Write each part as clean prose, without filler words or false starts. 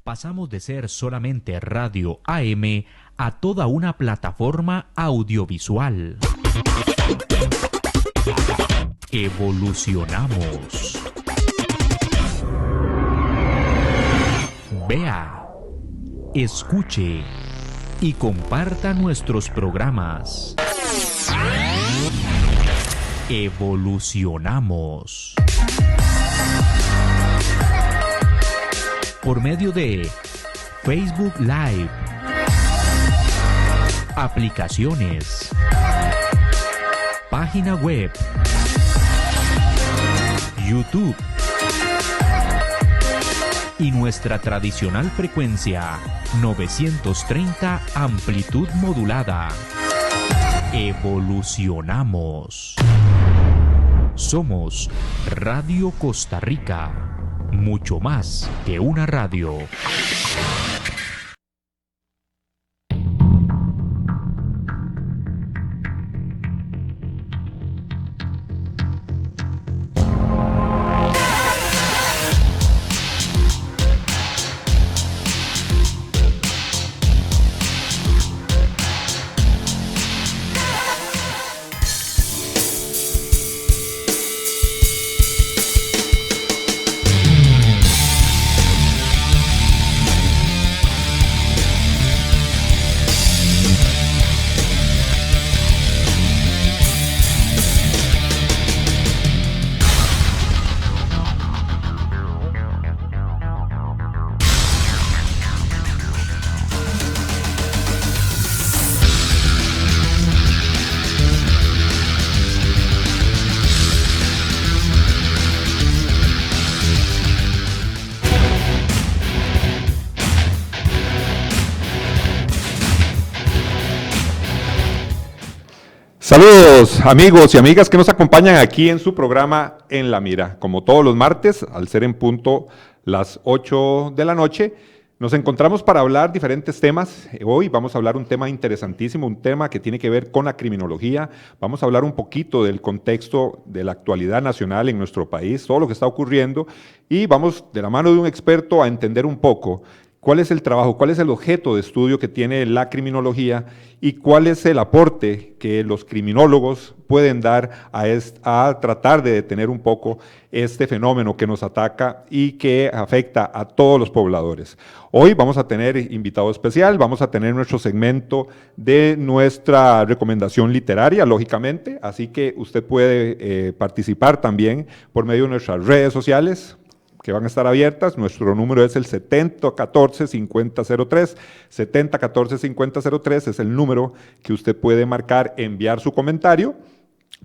Pasamos de ser solamente radio AM a toda una plataforma audiovisual. Evolucionamos. Vea, escuche y comparta nuestros programas. Evolucionamos. Por medio de Facebook Live, aplicaciones, página web, YouTube y nuestra tradicional frecuencia 930 amplitud modulada. Evolucionamos. Somos Radio Costa Rica. Mucho más que una radio. Saludos amigos y amigas que nos acompañan aquí en su programa En la Mira. Como todos los martes, al ser en punto las 8 de la noche, nos encontramos para hablar diferentes temas. Hoy vamos a hablar un tema interesantísimo, un tema que tiene que ver con la criminología. Vamos a hablar un poquito del contexto de la actualidad nacional en nuestro país, todo lo que está ocurriendo, y vamos de la mano de un experto a entender un poco cuál es el trabajo, cuál es el objeto de estudio que tiene la criminología y cuál es el aporte que los criminólogos pueden dar a tratar de detener un poco este fenómeno que nos ataca y que afecta a todos los pobladores. Hoy vamos a tener invitado especial, vamos a tener nuestro segmento de nuestra recomendación literaria, lógicamente, así que usted puede participar también por medio de nuestras redes sociales, que van a estar abiertas. Nuestro número es el 7014-5003, 7014-5003 es el número que usted puede marcar, enviar su comentario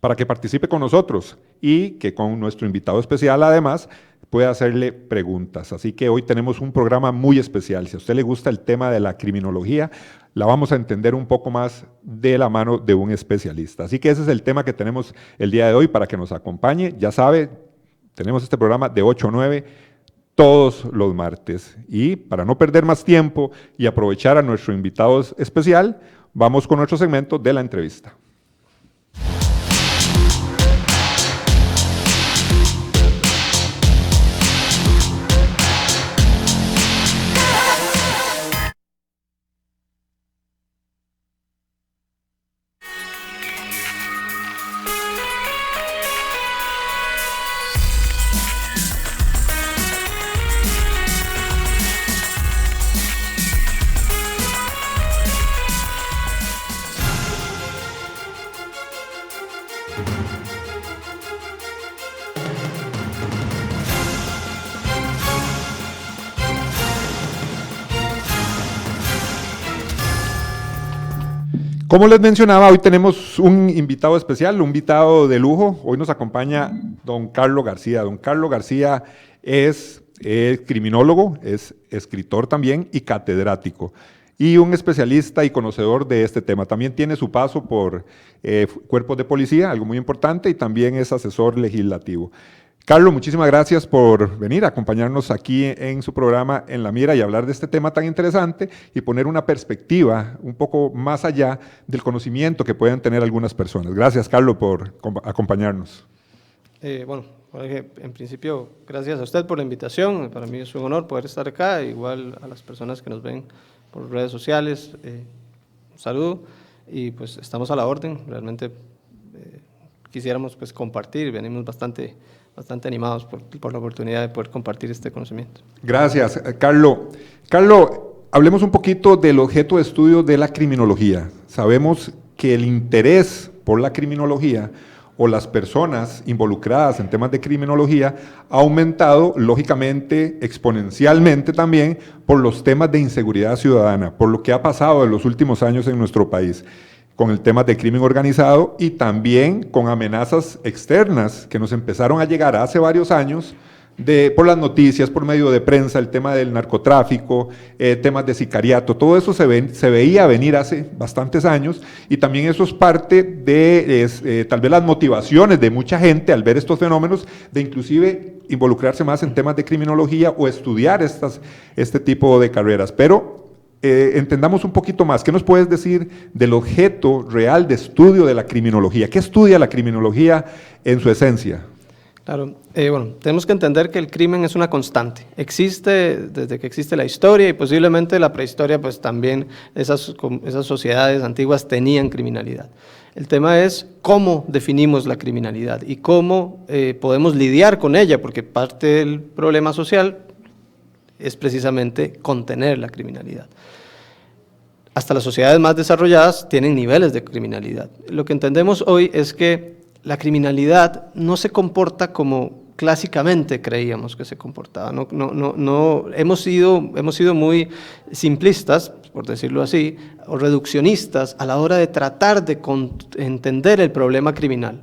para que participe con nosotros y que con nuestro invitado especial además pueda hacerle preguntas. Así que hoy tenemos un programa muy especial. Si a usted le gusta el tema de la criminología, la vamos a entender un poco más de la mano de un especialista. Así que ese es el tema que tenemos el día de hoy para que nos acompañe. Ya sabe, tenemos este programa de 8 a 9 todos los martes. Y para no perder más tiempo y aprovechar a nuestro invitado especial, vamos con nuestro segmento de la entrevista. Como les mencionaba, hoy tenemos un invitado especial, un invitado de lujo. Hoy nos acompaña don Carlos García. Don Carlos García es criminólogo, es escritor también y catedrático, y un especialista y conocedor de este tema. También tiene su paso por cuerpos de policía, algo muy importante, y también es asesor legislativo. Carlos, muchísimas gracias por venir a acompañarnos aquí en su programa En la Mira y hablar de este tema tan interesante y poner una perspectiva un poco más allá del conocimiento que puedan tener algunas personas. Gracias, Carlos, por acompañarnos. Bueno, Jorge, en principio, gracias a usted por la invitación. Para mí es un honor poder estar acá, igual a las personas que nos ven por redes sociales. Un saludo y pues estamos a la orden. Realmente quisiéramos pues compartir, venimos bastante animados por la oportunidad de poder compartir este conocimiento. Gracias, Carlos. Carlos, hablemos un poquito del objeto de estudio de la criminología. Sabemos que el interés por la criminología o las personas involucradas en temas de criminología ha aumentado, lógicamente, exponencialmente también, por los temas de inseguridad ciudadana, por lo que ha pasado en los últimos años en nuestro país, con el tema de crimen organizado y también con amenazas externas que nos empezaron a llegar hace varios años, por las noticias, por medio de prensa, el tema del narcotráfico, temas de sicariato, todo eso se veía venir hace bastantes años y también eso es parte de tal vez las motivaciones de mucha gente al ver estos fenómenos de inclusive involucrarse más en temas de criminología o estudiar este tipo de carreras. Pero entendamos un poquito más. ¿Qué nos puedes decir del objeto real de estudio de la criminología? ¿Qué estudia la criminología en su esencia? Claro, bueno, tenemos que entender que el crimen es una constante, existe desde que existe la historia y posiblemente la prehistoria, pues también esas sociedades antiguas tenían criminalidad. El tema es cómo definimos la criminalidad y cómo podemos lidiar con ella, porque parte del problema social es precisamente contener la criminalidad. Hasta las sociedades más desarrolladas tienen niveles de criminalidad. Lo que entendemos hoy es que la criminalidad no se comporta como clásicamente creíamos que se comportaba. Hemos sido muy simplistas, por decirlo así, o reduccionistas a la hora de tratar de entender el problema criminal.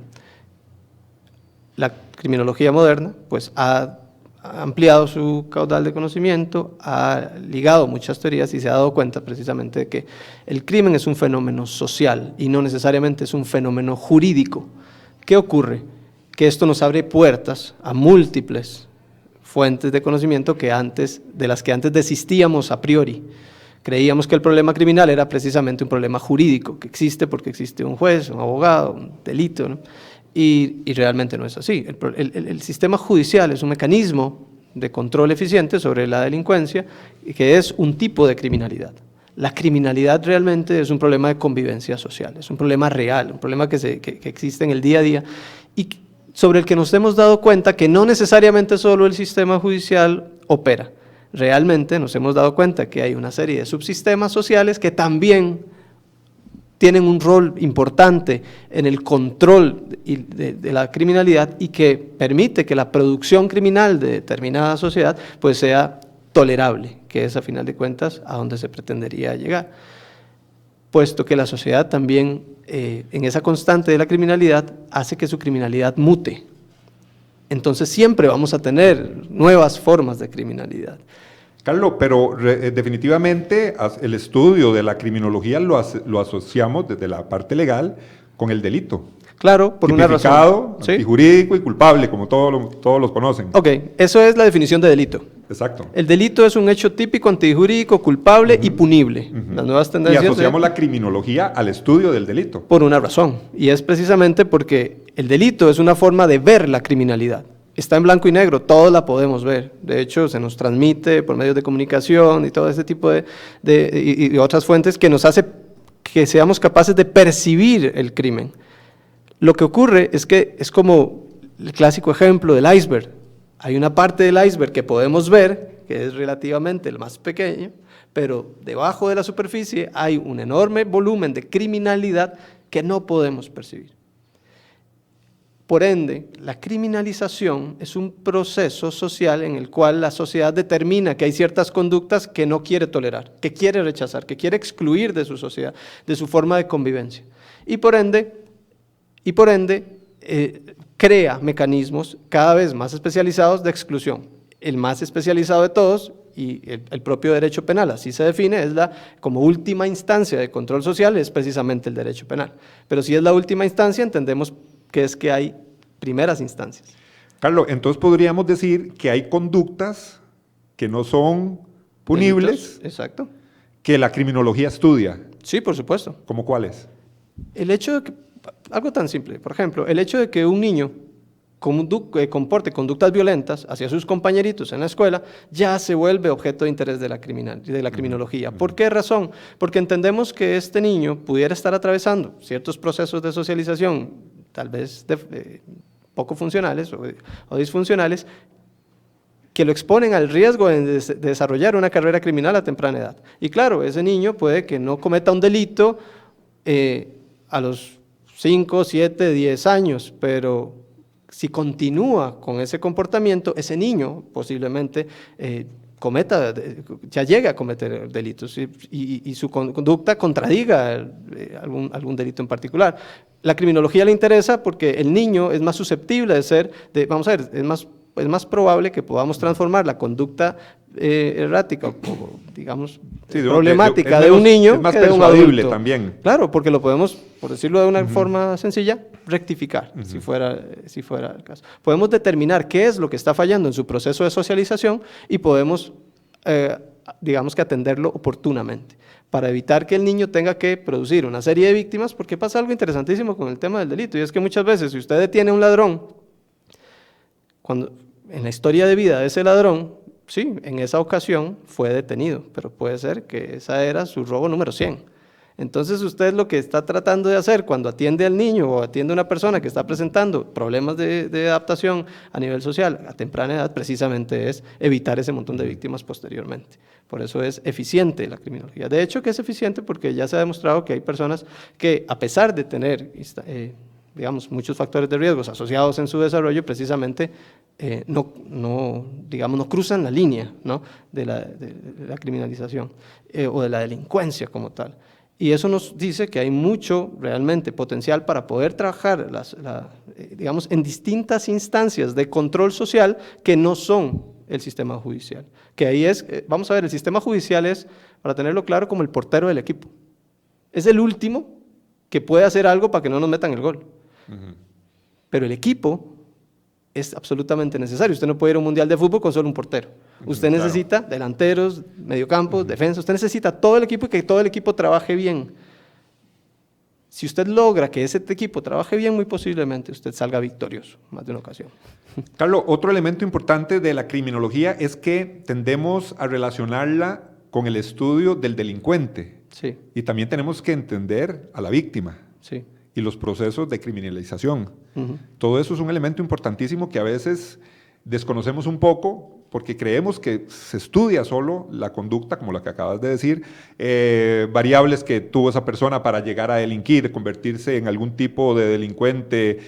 La criminología moderna pues, ha ampliado su caudal de conocimiento, ha ligado muchas teorías y se ha dado cuenta precisamente de que el crimen es un fenómeno social y no necesariamente es un fenómeno jurídico. ¿Qué ocurre? Que esto nos abre puertas a múltiples fuentes de conocimiento de las que antes desistíamos a priori. Creíamos que el problema criminal era precisamente un problema jurídico, que existe porque existe un juez, un abogado, un delito, ¿no? Y realmente no es así. El sistema judicial es un mecanismo de control eficiente sobre la delincuencia, que es un tipo de criminalidad. La criminalidad realmente es un problema de convivencia social, es un problema real, un problema que existe en el día a día y sobre el que nos hemos dado cuenta que no necesariamente solo el sistema judicial opera. Realmente nos hemos dado cuenta que hay una serie de subsistemas sociales que también tienen un rol importante en el control de la criminalidad y que permite que la producción criminal de determinada sociedad pues sea tolerable, que es a final de cuentas a donde se pretendería llegar, puesto que la sociedad también en esa constante de la criminalidad hace que su criminalidad mute. Entonces siempre vamos a tener nuevas formas de criminalidad. Carlos, pero definitivamente el estudio de la criminología lo asociamos desde la parte legal con el delito. Claro, por una razón. Tipificado, ¿sí? Antijurídico y culpable, como todos los conocen. Ok, eso es la definición de delito. Exacto. El delito es un hecho típico, antijurídico, culpable y punible. Las nuevas tendencias. Y asociamos la criminología al estudio del delito. Por una razón, y es precisamente porque el delito es una forma de ver la criminalidad. Está en blanco y negro, todos la podemos ver. De hecho, se nos transmite por medios de comunicación y todo ese tipo y otras fuentes que nos hace que seamos capaces de percibir el crimen. Lo que ocurre es que es como el clásico ejemplo del iceberg. Hay una parte del iceberg que podemos ver, que es relativamente el más pequeño, pero debajo de la superficie hay un enorme volumen de criminalidad que no podemos percibir. Por ende, la criminalización es un proceso social en el cual la sociedad determina que hay ciertas conductas que no quiere tolerar, que quiere rechazar, que quiere excluir de su sociedad, de su forma de convivencia. Y por ende crea mecanismos cada vez más especializados de exclusión. El más especializado de todos, y el propio derecho penal, así se define, como última instancia de control social, es precisamente el derecho penal. Pero si es la última instancia, entendemos que hay primeras instancias. Carlos, entonces podríamos decir que hay conductas que no son punibles. Delitos, exacto. Que la criminología estudia. Sí, por supuesto. ¿Cómo cuáles? El hecho de que, algo tan simple, por ejemplo, el hecho de que un niño comporte conductas violentas hacia sus compañeritos en la escuela, ya se vuelve objeto de interés de la criminología. ¿Por qué razón? Porque entendemos que este niño pudiera estar atravesando ciertos procesos de socialización, tal vez poco funcionales o disfuncionales, que lo exponen al riesgo de desarrollar una carrera criminal a temprana edad. Y claro, ese niño puede que no cometa un delito a los 5, 7, 10 años, pero si continúa con ese comportamiento, ese niño posiblemente ya llegue a cometer delitos y su conducta contradiga algún delito en particular. La criminología le interesa porque el niño es más susceptible de ser, vamos a ver, es más probable que podamos transformar la conducta errática o digamos, problemática de un niño es más que de un persuadible adulto. también. Claro, porque lo podemos, por decirlo de una forma sencilla, rectificar, si fuera el caso. Podemos determinar qué es lo que está fallando en su proceso de socialización y podemos, digamos que atenderlo oportunamente, para evitar que el niño tenga que producir una serie de víctimas, porque pasa algo interesantísimo con el tema del delito, y es que muchas veces si usted detiene a un ladrón, cuando en la historia de vida de ese ladrón, sí, en esa ocasión fue detenido, pero puede ser que esa era su robo número 100. Entonces usted lo que está tratando de hacer cuando atiende al niño o atiende a una persona que está presentando problemas de adaptación a nivel social a temprana edad, precisamente es evitar ese montón de víctimas posteriormente. Por eso es eficiente la criminología. De hecho que es eficiente porque ya se ha demostrado que hay personas que a pesar de tener digamos, muchos factores de riesgos asociados en su desarrollo, precisamente no cruzan la línea, ¿no?, de la criminalización o de la delincuencia como tal. Y eso nos dice que hay mucho realmente potencial para poder trabajar digamos, en distintas instancias de control social que no son el sistema judicial. Que ahí es, vamos a ver, el sistema judicial es, para tenerlo claro, como el portero del equipo. Es el último que puede hacer algo para que no nos metan el gol. Pero el equipo es absolutamente necesario. Usted no puede ir a un mundial de fútbol con solo un portero. Usted necesita delanteros, mediocampos, defensa. Usted necesita todo el equipo y que todo el equipo trabaje bien. Si usted logra que ese equipo trabaje bien, muy posiblemente usted salga victorioso, más de una ocasión. Carlos, otro elemento importante de la criminología es que tendemos a relacionarla con el estudio del delincuente. Sí. Y también tenemos que entender a la víctima. Sí. Y los procesos de criminalización. Todo eso es un elemento importantísimo que a veces desconocemos un poco porque creemos que se estudia solo la conducta, como la que acabas de decir, variables que tuvo esa persona para llegar a delinquir, convertirse en algún tipo de delincuente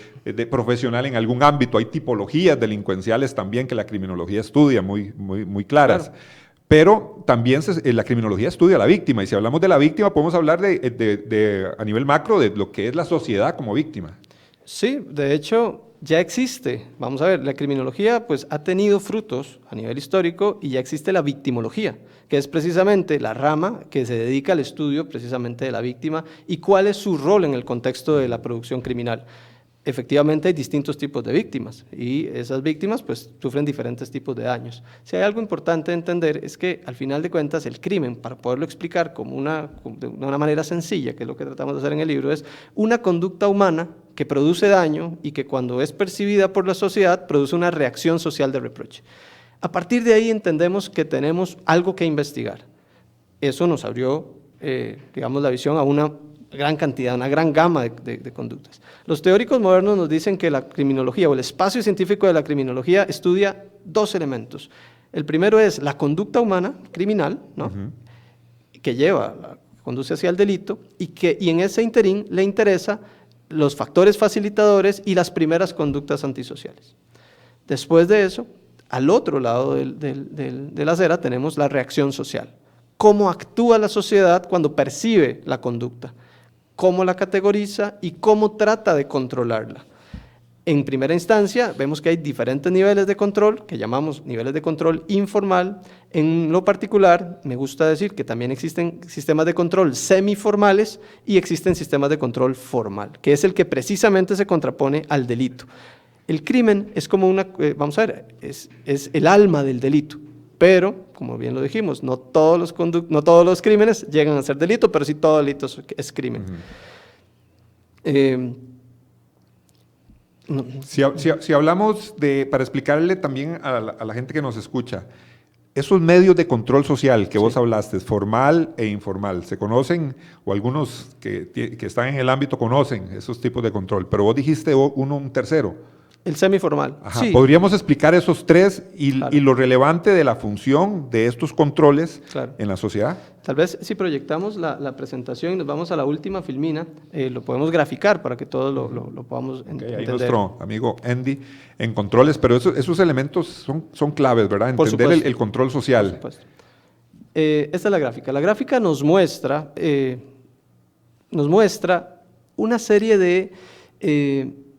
profesional en algún ámbito. Hay tipologías delincuenciales también que la criminología estudia muy claras. Claro. Pero también la criminología estudia a la víctima, y si hablamos de la víctima podemos hablar a nivel macro de lo que es la sociedad como víctima. Sí, de hecho ya existe, vamos a ver, la criminología pues ha tenido frutos a nivel histórico y ya existe la victimología, que es precisamente la rama que se dedica al estudio precisamente de la víctima y cuál es su rol en el contexto de la producción criminal. Efectivamente hay distintos tipos de víctimas y esas víctimas pues sufren diferentes tipos de daños. Si hay algo importante de entender es que al final de cuentas el crimen, para poderlo explicar de una manera sencilla, que es lo que tratamos de hacer en el libro, es una conducta humana que produce daño y que cuando es percibida por la sociedad produce una reacción social de reproche. A partir de ahí entendemos que tenemos algo que investigar. Eso nos abrió, digamos, la visión a una gran cantidad, una gran gama de conductas. Los teóricos modernos nos dicen que la criminología o el espacio científico de la criminología estudia dos elementos. El primero es la conducta humana criminal, ¿no?, que conduce hacia el delito y en ese interín le interesa los factores facilitadores y las primeras conductas antisociales. Después de eso, al otro lado de la acera tenemos la reacción social. Cómo actúa la sociedad cuando percibe la conducta, cómo la categoriza y cómo trata de controlarla. En primera instancia, vemos que hay diferentes niveles de control, que llamamos niveles de control informal. En lo particular, me gusta decir que también existen sistemas de control semiformales y existen sistemas de control formal, que es el que precisamente se contrapone al delito. El crimen es como vamos a ver, es el alma del delito, pero, como bien lo dijimos, no todos los crímenes llegan a ser delito, pero sí todo delito es crimen. No, Si hablamos para explicarle también a la gente que nos escucha, esos medios de control social que vos hablaste, formal e informal, ¿se conocen? O algunos que están en el ámbito conocen esos tipos de control, pero vos dijiste un tercero. el semiformal. Ajá. Sí, ¿Podríamos explicar esos tres claro. y lo relevante de la función de estos controles Claro. en la sociedad? Tal vez si proyectamos la presentación y nos vamos a la última filmina, lo podemos graficar para que todos lo podamos entender. Ahí nuestro amigo Andy en controles, pero esos elementos son claves, ¿verdad? Por Entender supuesto. el control social. Por supuesto. Esta es la gráfica. La gráfica nos muestra una serie de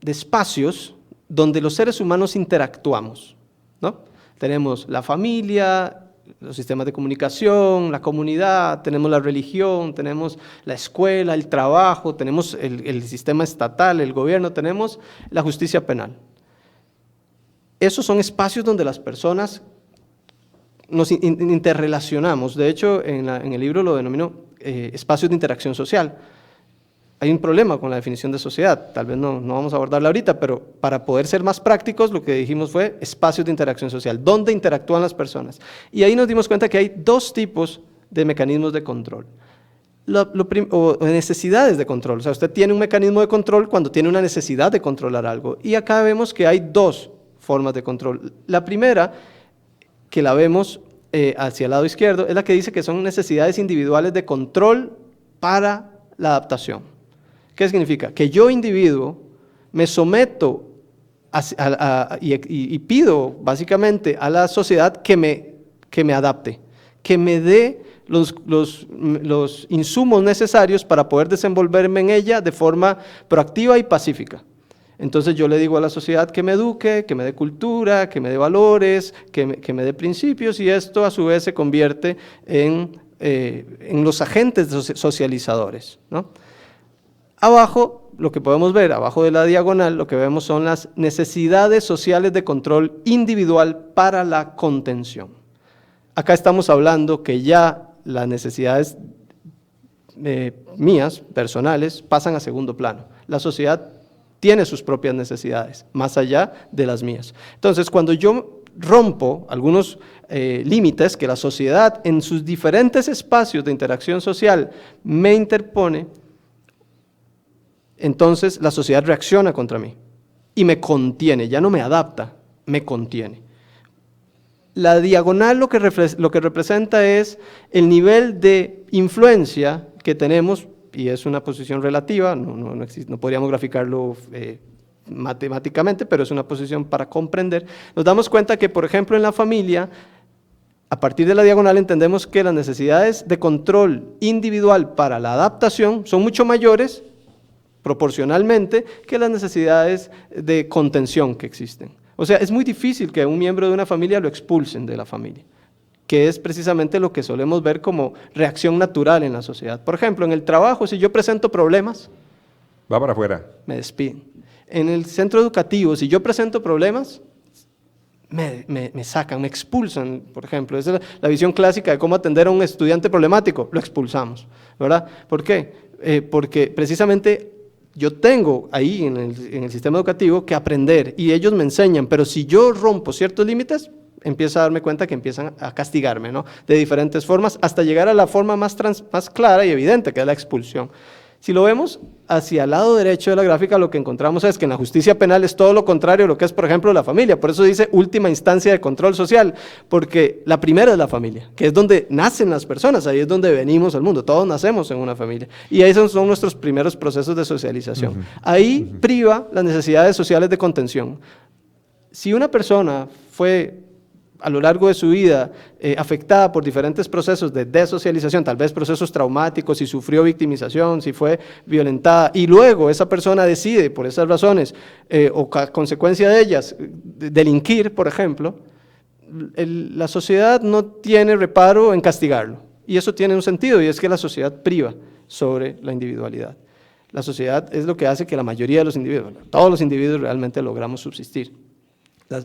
espacios donde los seres humanos interactuamos, ¿no? Tenemos la familia, los sistemas de comunicación, la comunidad, tenemos la religión, tenemos la escuela, el trabajo, tenemos el sistema estatal, el gobierno, tenemos la justicia penal. Esos son espacios donde las personas nos interrelacionamos. De hecho, en el libro lo denomino espacios de interacción social. Hay un problema con la definición de sociedad, tal vez no vamos a abordarla ahorita, pero para poder ser más prácticos, lo que dijimos fue espacios de interacción social, donde interactúan las personas. Y ahí nos dimos cuenta que hay dos tipos de mecanismos de control. O necesidades de control. O sea, usted tiene un mecanismo de control cuando tiene una necesidad de controlar algo. Y acá vemos que hay dos formas de control. La primera, que la vemos hacia el lado izquierdo, es la que dice que son necesidades individuales de control para la adaptación. ¿Qué significa? Que yo, individuo, me someto y pido básicamente a la sociedad que me adapte, que me dé los insumos necesarios para poder desenvolverme en ella de forma proactiva y pacífica. Entonces yo le digo a la sociedad que me eduque, que me dé cultura, que me dé valores, que me dé principios, y esto a su vez se convierte en los agentes socializadores, ¿no? Abajo, lo que podemos ver, abajo de la diagonal, lo que vemos son las necesidades sociales de control individual para la contención. Acá estamos hablando que ya las necesidades mías, personales, pasan a segundo plano. La sociedad tiene sus propias necesidades, más allá de las mías. Entonces, cuando yo rompo algunos límites que la sociedad en sus diferentes espacios de interacción social me interpone, entonces la sociedad reacciona contra mí y me contiene, ya no me adapta, me contiene. La diagonal lo que representa es el nivel de influencia que tenemos, y es una posición relativa, no podríamos graficarlo matemáticamente, pero es una posición para comprender. Nos damos cuenta que, por ejemplo, en la familia, a partir de la diagonal entendemos que las necesidades de control individual para la adaptación son mucho mayores proporcionalmente que las necesidades de contención que existen. O sea, es muy difícil que un miembro de una familia lo expulsen de la familia, que es precisamente lo que solemos ver como reacción natural en la sociedad. Por ejemplo, en el trabajo, si yo presento problemas, va para afuera. Me despiden. En el centro educativo, si yo presento problemas, me sacan, me expulsan, por ejemplo. Esa es la visión clásica de cómo atender a un estudiante problemático, lo expulsamos, ¿verdad? ¿Por qué? Porque precisamente yo tengo ahí en el sistema educativo que aprender y ellos me enseñan, pero si yo rompo ciertos límites, empiezo a darme cuenta que empiezan a castigarme, ¿no? De diferentes formas, hasta llegar a la forma más clara y evidente, que es la expulsión. Si lo vemos hacia el lado derecho de la gráfica, lo que encontramos es que en la justicia penal es todo lo contrario a lo que es, por ejemplo, la familia. Por eso dice última instancia de control social, porque la primera es la familia, que es donde nacen las personas, ahí es donde venimos al mundo, todos nacemos en una familia. Y ahí son nuestros primeros procesos de socialización. Ahí priva las necesidades sociales de contención. Si una persona fue a lo largo de su vida afectada por diferentes procesos de desocialización, tal vez procesos traumáticos, si sufrió victimización, si fue violentada, y luego esa persona decide, por esas razones, o a consecuencia de ellas, delinquir, por ejemplo, la sociedad no tiene reparo en castigarlo. Y eso tiene un sentido, y es que la sociedad priva sobre la individualidad. La sociedad es lo que hace que la mayoría de los individuos, todos los individuos realmente logramos subsistir.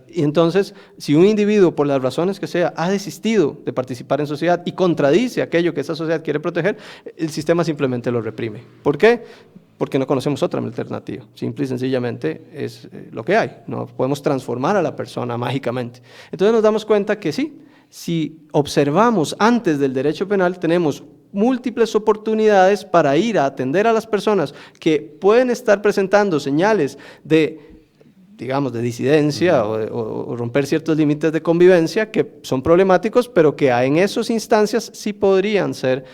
Y entonces, si un individuo, por las razones que sea, ha desistido de participar en sociedad y contradice aquello que esa sociedad quiere proteger, el sistema simplemente lo reprime. ¿Por qué? Porque no conocemos otra alternativa. Simple y sencillamente es lo que hay. No podemos transformar a la persona mágicamente. Entonces nos damos cuenta que sí, si observamos antes del derecho penal, tenemos múltiples oportunidades para ir a atender a las personas que pueden estar presentando señales de, digamos, de disidencia o romper ciertos límites de convivencia que son problemáticos, pero que en esas instancias sí podrían ser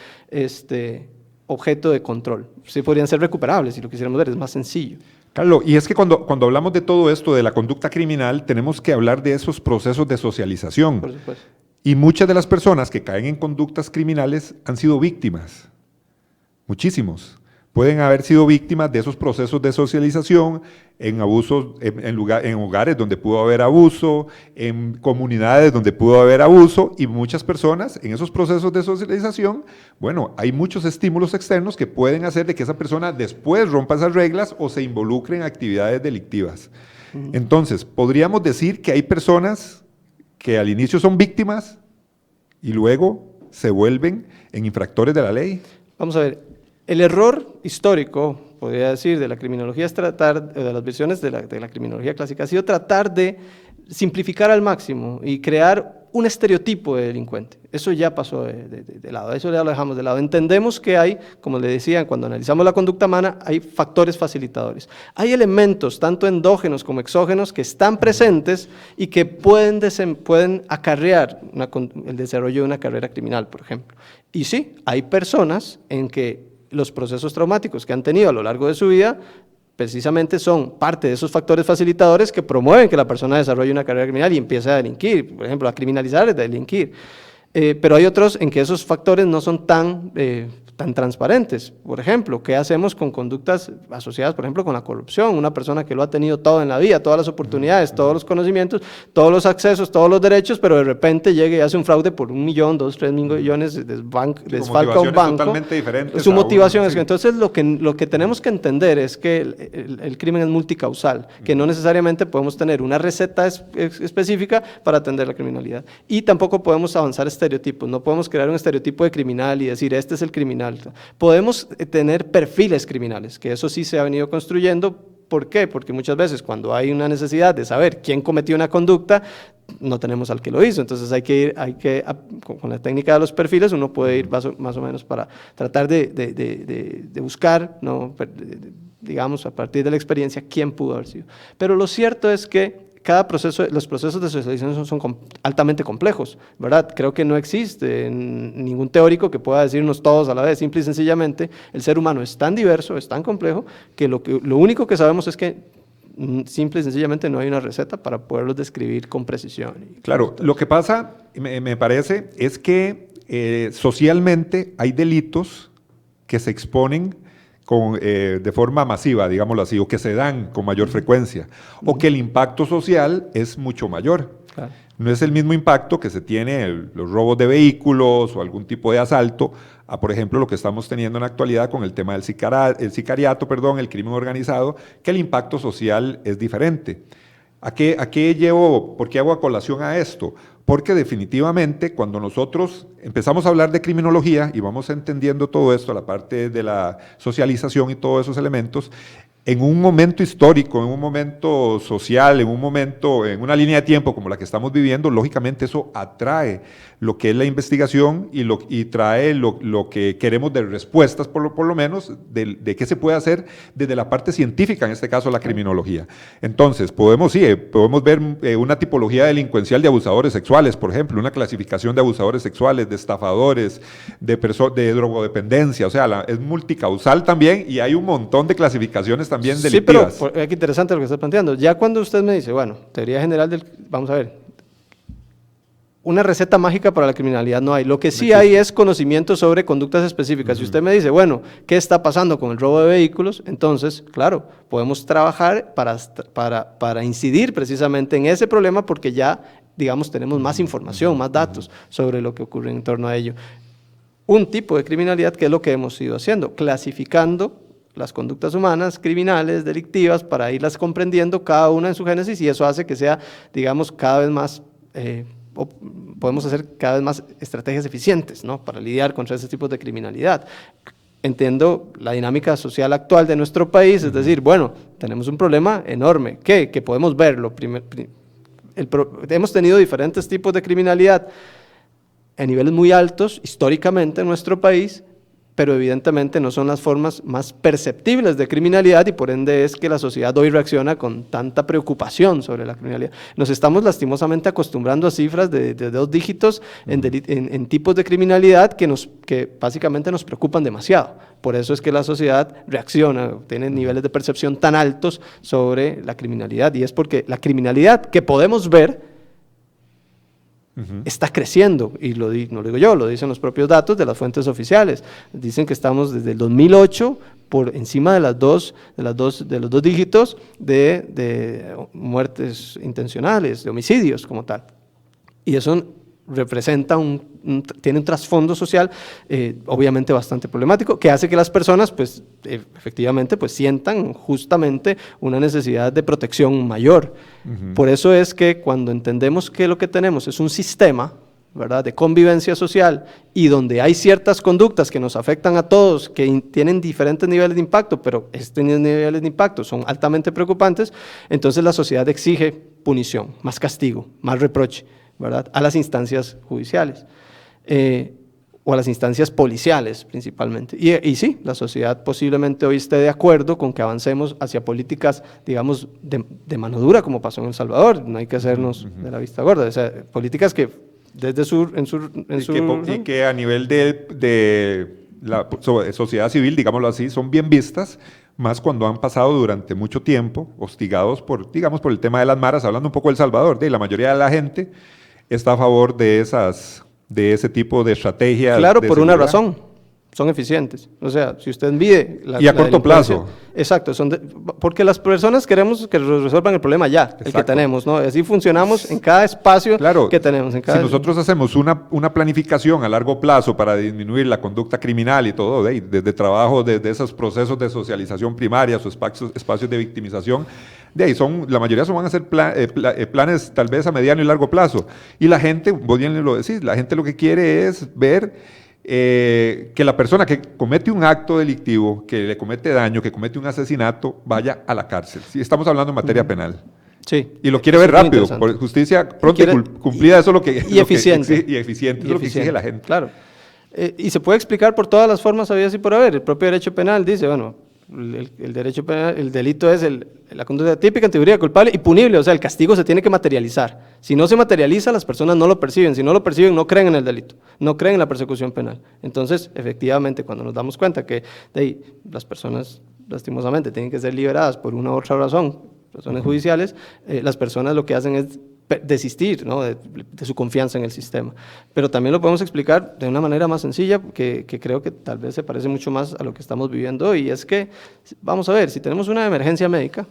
objeto de control, sí podrían ser recuperables, si lo quisiéramos ver, es más sencillo. Carlos, y es que cuando hablamos de todo esto, de la conducta criminal, tenemos que hablar de esos procesos de socialización. Por supuesto. Y muchas de las personas que caen en conductas criminales han sido víctimas, muchísimos. Pueden haber sido víctimas de esos procesos de socialización, en abusos, en hogares donde pudo haber abuso, en comunidades donde pudo haber abuso, y muchas personas en esos procesos de socialización, bueno, hay muchos estímulos externos que pueden hacer de que esa persona después rompa esas reglas o se involucre en actividades delictivas. Entonces, podríamos decir que hay personas que al inicio son víctimas y luego se vuelven en infractores de la ley. Vamos a ver, el error histórico, podría decir, de la criminología es tratar, de las versiones de la criminología clásica, ha sido tratar de simplificar al máximo y crear un estereotipo de delincuente. Eso ya pasó de lado, eso ya lo dejamos de lado. Entendemos que hay, como le decía, cuando analizamos la conducta humana, hay factores facilitadores. Hay elementos, tanto endógenos como exógenos, que están presentes y que pueden acarrear el desarrollo de una carrera criminal, por ejemplo. Y sí, hay personas en que los procesos traumáticos que han tenido a lo largo de su vida precisamente son parte de esos factores facilitadores que promueven que la persona desarrolle una carrera criminal y empiece a delinquir, por ejemplo, a criminalizar es delinquir. Pero hay otros en que esos factores no son tan transparentes. Por ejemplo, ¿qué hacemos con conductas asociadas, por ejemplo, con la corrupción? Una persona que lo ha tenido todo en la vida, todas las oportunidades, todos los conocimientos, todos los accesos, todos los derechos, pero de repente llega y hace un fraude por 1 millón, 2, 3 millones, desfalca un banco. Totalmente diferentes. Su motivación es que entonces lo que tenemos que entender es que el crimen es multicausal, que no necesariamente podemos tener una receta específica para atender la criminalidad. Y tampoco podemos avanzar estereotipos, no podemos crear un estereotipo de criminal y decir, este es el criminal. Podemos tener perfiles criminales, que eso sí se ha venido construyendo. ¿Por qué? Porque muchas veces cuando hay una necesidad de saber quién cometió una conducta, no tenemos al que lo hizo. Entonces con la técnica de los perfiles uno puede ir más o menos para tratar de buscar, ¿no? Digamos, a partir de la experiencia, quién pudo haber sido. Pero lo cierto es que los procesos de socialización son altamente complejos, ¿verdad? Creo que no existe ningún teórico que pueda decirnos todos a la vez. Simple y sencillamente, el ser humano es tan diverso, es tan complejo, que lo único que sabemos es que simple y sencillamente no hay una receta para poderlos describir con precisión. Claro, lo que pasa, me parece, es que socialmente hay delitos que se exponen de forma masiva, digámoslo así, o que se dan con mayor frecuencia, o que el impacto social es mucho mayor. Claro. No es el mismo impacto que se tiene los robos de vehículos o algún tipo de asalto, a por ejemplo lo que estamos teniendo en la actualidad con el tema del sicariato, el crimen organizado, que el impacto social es diferente. ¿Por qué hago a colación a esto? Porque definitivamente cuando nosotros empezamos a hablar de criminología y vamos entendiendo todo esto, la parte de la socialización y todos esos elementos, en un momento histórico, en un momento social, en una línea de tiempo como la que estamos viviendo, lógicamente eso atrae lo que es la investigación y trae lo que queremos de respuestas, por lo menos, de qué se puede hacer desde la parte científica, en este caso la criminología. Entonces, podemos ver una tipología delincuencial de abusadores sexuales, por ejemplo, una clasificación de abusadores sexuales, de estafadores, de drogodependencia, o sea, es multicausal también y hay un montón de clasificaciones también delictivas. Sí, pero es interesante lo que está planteando. Ya cuando usted me dice, bueno, teoría general vamos a ver, una receta mágica para la criminalidad no hay. Lo que sí hay es conocimiento sobre conductas específicas. Si usted me dice, bueno, ¿qué está pasando con el robo de vehículos? Entonces, claro, podemos trabajar para incidir precisamente en ese problema porque ya, digamos, tenemos más información, más datos sobre lo que ocurre en torno a ello. Un tipo de criminalidad que es lo que hemos ido haciendo, clasificando las conductas humanas, criminales, delictivas, para irlas comprendiendo cada una en su génesis, y eso hace que sea, digamos, cada vez más, podemos hacer cada vez más estrategias eficientes, ¿no?, para lidiar contra ese tipo de criminalidad. Entiendo la dinámica social actual de nuestro país, es decir, bueno, tenemos un problema enorme, que podemos verlo. Hemos tenido diferentes tipos de criminalidad a niveles muy altos históricamente en nuestro país, pero evidentemente no son las formas más perceptibles de criminalidad, y por ende es que la sociedad hoy reacciona con tanta preocupación sobre la criminalidad. Nos estamos lastimosamente acostumbrando a cifras de 2 dígitos en tipos de criminalidad que básicamente nos preocupan demasiado. Por eso es que la sociedad reacciona, tiene niveles de percepción tan altos sobre la criminalidad, y es porque la criminalidad que podemos ver está creciendo, y no lo digo yo, lo dicen los propios datos de las fuentes oficiales. Dicen que estamos desde el 2008 por encima de los dos dígitos de muertes intencionales, de homicidios como tal. Y eso representa tiene un trasfondo social obviamente bastante problemático, que hace que las personas pues efectivamente pues sientan justamente una necesidad de protección mayor. Por eso es que cuando entendemos que lo que tenemos es un sistema, ¿verdad?, de convivencia social, y donde hay ciertas conductas que nos afectan a todos, que tienen diferentes niveles de impacto, pero estos niveles de impacto son altamente preocupantes, entonces la sociedad exige punición, más castigo, más reproche, ¿verdad?, a las instancias judiciales o a las instancias policiales principalmente. Y sí, la sociedad posiblemente hoy esté de acuerdo con que avancemos hacia políticas, digamos, de mano dura, como pasó en El Salvador. No hay que hacernos de la vista gorda, o sea, políticas que desde y que a nivel de la sociedad civil, digámoslo así, son bien vistas, más cuando han pasado durante mucho tiempo hostigados por el tema de las maras. Hablando un poco de El Salvador, la mayoría de la gente está a favor de ese tipo de estrategias. Claro, por una razón, son eficientes. O sea, si usted mide y a corto plazo. Exacto, porque las personas queremos que resuelvan el problema ya, el que tenemos, ¿no? Así funcionamos en cada espacio que tenemos. Si nosotros hacemos una planificación a largo plazo para disminuir la conducta criminal y todo, desde trabajo, desde esos procesos de socialización primaria, sus espacios de victimización, de ahí la mayoría van a ser planes tal vez a mediano y largo plazo. Y la gente, vos bien lo decís, la gente lo que quiere es ver que la persona que comete un acto delictivo, que le comete daño, que comete un asesinato, vaya a la cárcel. Sí, estamos hablando en materia penal. Sí. Y lo quiere ver rápido, por justicia pronta y cumplida, eso es lo que... Y eficiente. Y eficiente, es lo que exige la gente. Claro. Y se puede explicar por todas las formas habidas y por haber. El propio derecho penal dice, bueno, el derecho penal, el delito es la conducta típica en teoría culpable y punible, o sea, el castigo se tiene que materializar. Si no se materializa, las personas no lo perciben. Si no lo perciben, no creen en el delito, no creen en la persecución penal. Entonces, efectivamente, cuando nos damos cuenta que las personas, lastimosamente, tienen que ser liberadas por una u otra razón, razones judiciales, las personas lo que hacen es desistir, ¿no?, de su confianza en el sistema. Pero también lo podemos explicar de una manera más sencilla, que creo que tal vez se parece mucho más a lo que estamos viviendo hoy, y es que, vamos a ver, si tenemos una emergencia médica,